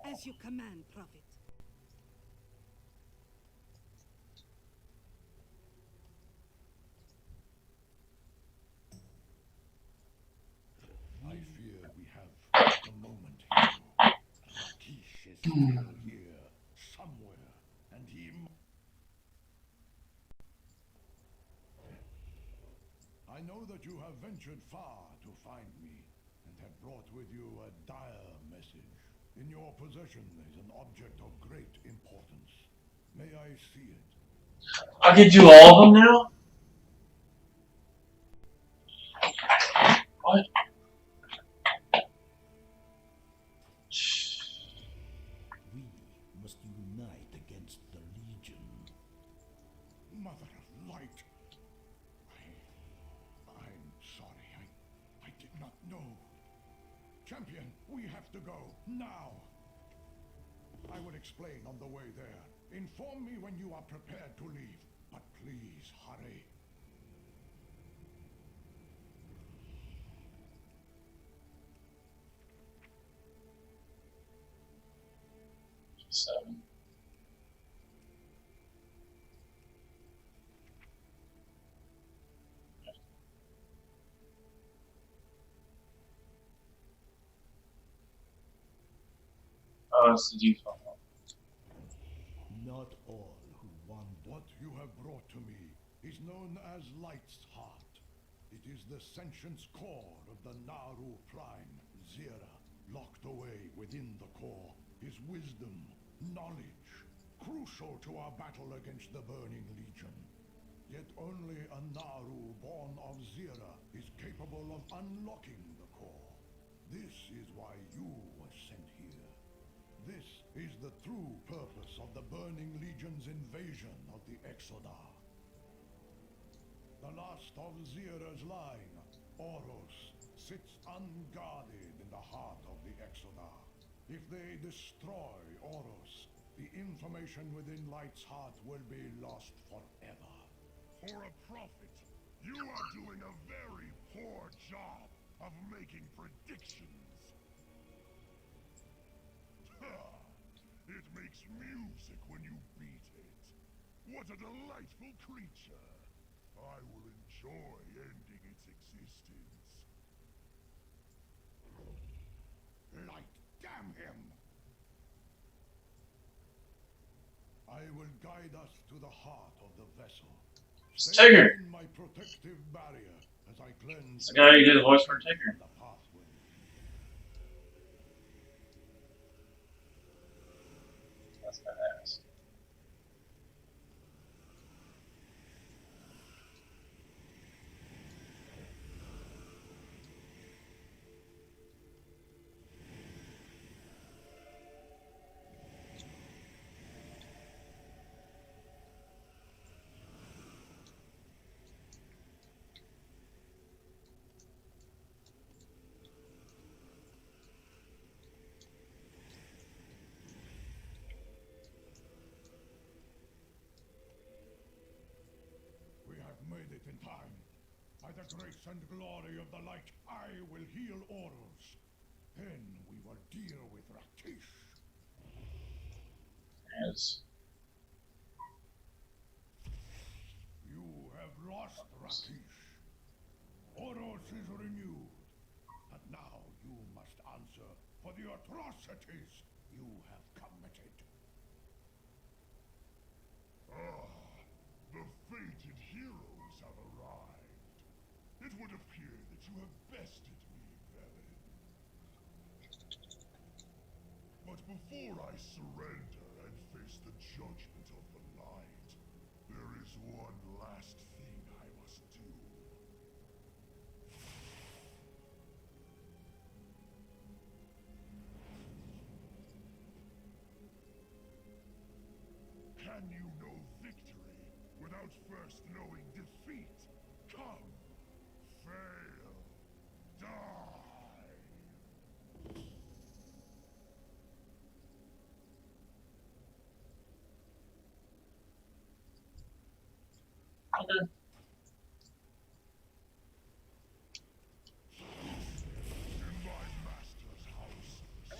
As you command, Prophet. I fear we have the moment here. Rakish is still here, somewhere, and he... that you have ventured far to find me, and have brought with you a dire message. In your possession is an object of great importance. May I see it? I could do all of them now? What? We must unite against the Legion. Mother of Light. I'm sorry. I did not know. Champion, we have to go now. I will explain on the way there. Inform me when you are prepared to leave, but please hurry. Seven. Oh, it's the default one. Not all who want what you have brought to me is known as Light's Heart. It is the sentience core of the Naru Prime, Zira. Locked away within the core is wisdom, knowledge, crucial to our battle against the Burning Legion. Yet only a Naru born of Zira is capable of unlocking the core. This is why you were sent here. This is the true purpose of the Burning Legion's invasion of the Exodar. The last of Zira's line, Oros, sits unguarded in the heart of the Exodar. If they destroy Oros, the information within Light's Heart will be lost forever. For a prophet, you are doing a very poor job of making predictions. It makes music when you beat it. What a delightful creature. I will enjoy ending its existence. Light, damn him! I will guide us to the heart of the vessel. Stay Tigger. in my protective barrier as I cleanse The guy who did the voice for Tigger. the pathway. That's badass. We have made it in time. By the grace and glory of the light, I will heal Oros. Then we will deal with Rakish. Yes. You have lost Rakish. Oros is renewed. But now you must answer for the atrocities you have committed. The fated heroes have arrived. It would appear that you have bested me, Velen. But before I surrender and face the judgment of the light, there is one last thing I must do. Can you know victory without first knowing defeat? Come, fail, die. Okay. In my master's house,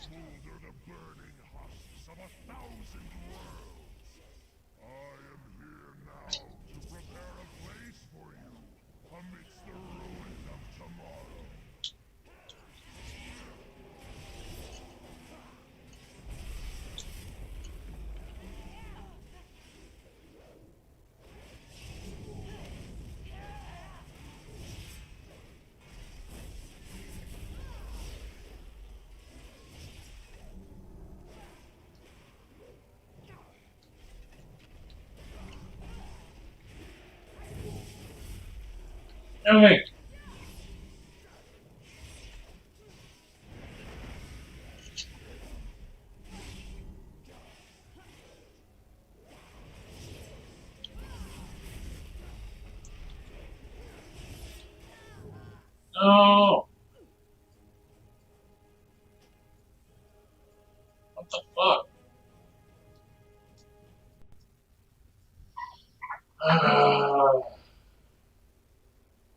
smolder the burning husks of 1,000 worlds. I am here now to prepare a place for you amidst the ruins of tomorrow. Kill me. No. What the fuck?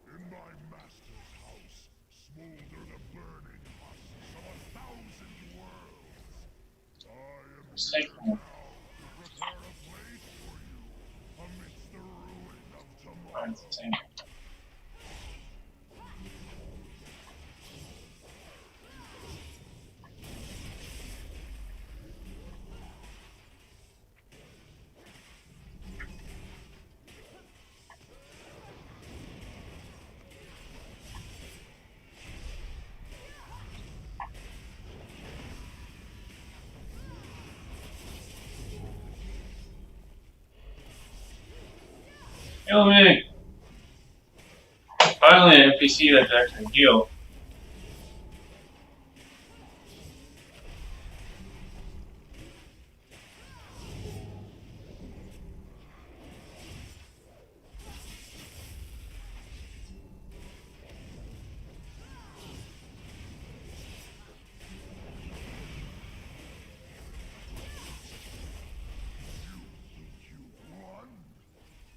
In my master's house smolder the burning husks of 1,000 worlds. I am here now to prepare a place for you amidst the ruin of tomorrow. Kill me. Finally, an NPC that can actually heal.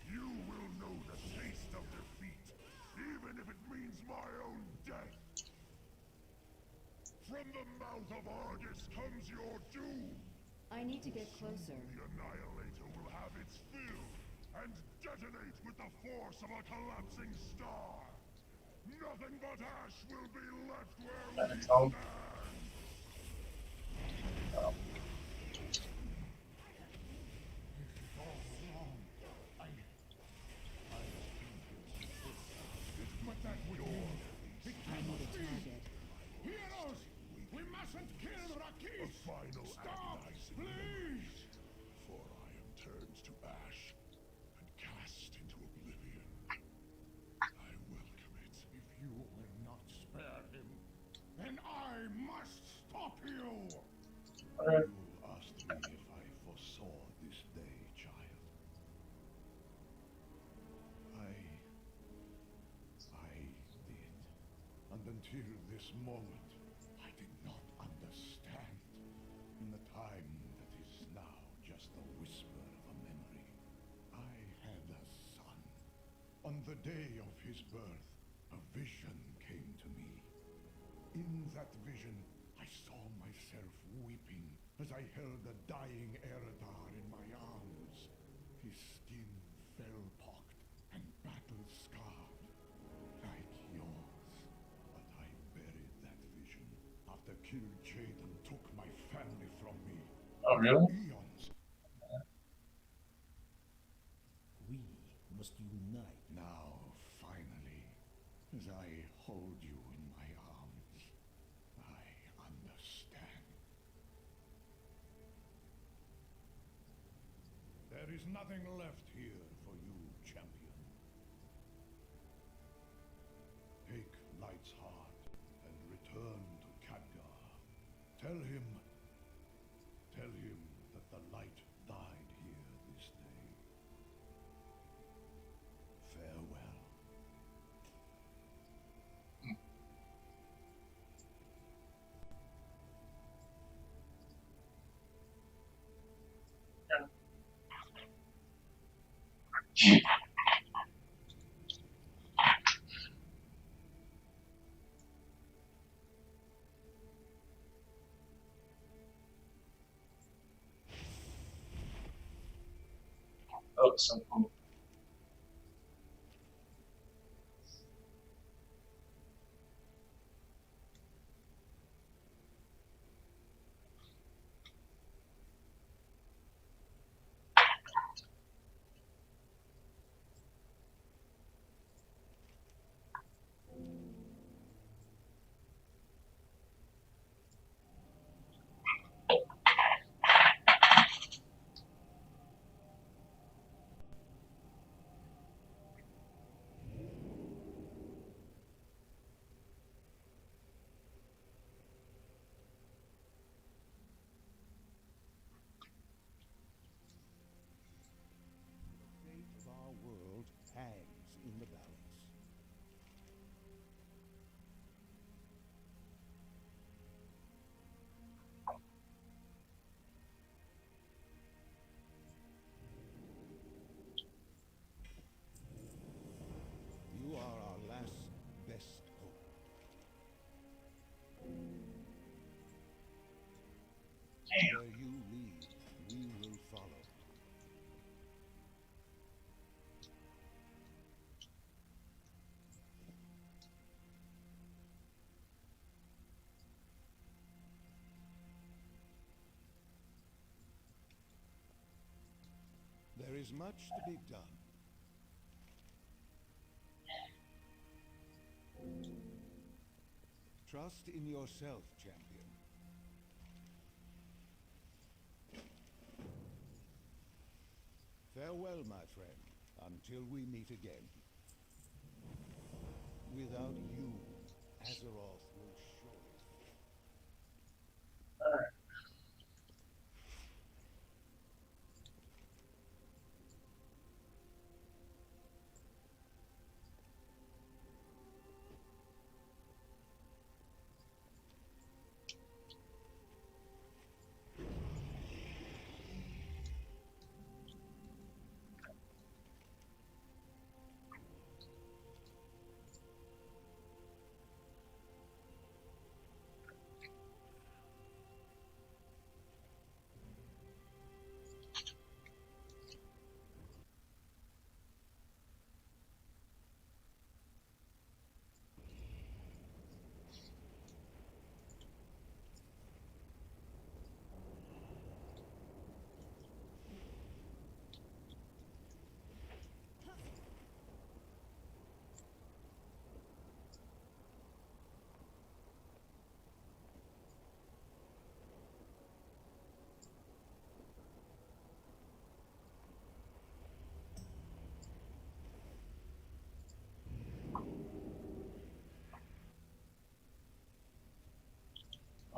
You will know the taste of defeat, even if it means my own death. From the mouth of Argus comes your doom. I need to get closer. The Annihilator will have its fill and detonate with the force of a collapsing star. Nothing but ash will be left where we stand. I need a target. Heroes, we mustn't kill Rakis. A final stop, please. For I am turned to ash and cast into oblivion. I welcome it. If you will not spare him, then I must stop you. You asked me if I foresaw this day, child. I did. And until this moment, I did not understand. In the time that is now just a whisper of a memory, I had a son. On the day of his birth, a vision came to me. In that vision, I saw myself weeping as I held a dying Eredar in my arms. His skin fell-pocked and battle-scarred, like yours. But I buried that vision after Kir Jaden took my family from me. Oh, really? Eons. We must unite. Now, finally, as I hold you in my arms, I understand. There is nothing left here for you, champion. Take Light's heart and return to Khadgar. Tell him that the light died here this day. Farewell. Oh, so cool. Damn. Where you lead, we will follow. There is much to be done. Trust in yourself, champion. Farewell, my friend, until we meet again. Without you, Azeroth will surely fail. Alright.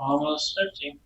Almost 50.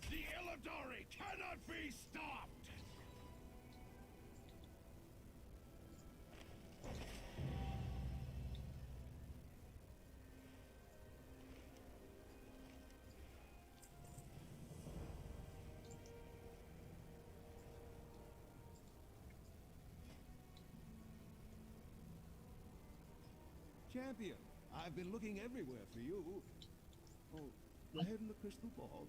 The Illidari cannot be stopped! Champion, I've been looking everywhere for you. Oh, the head in the crystal ball.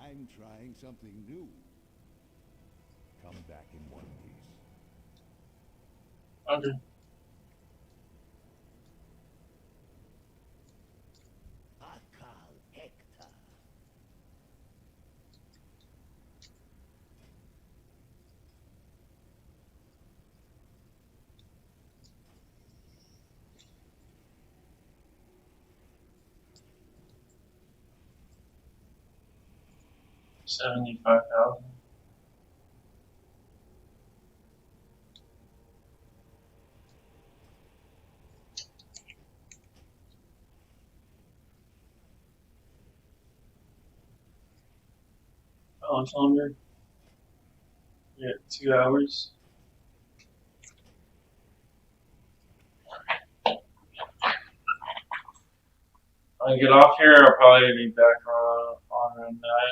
I'm trying something new. Come back in one piece. Okay. Akal Hector. $75,000. Oh, it's longer. Yeah, 2 hours. When I get off here, I'll probably be back on a night.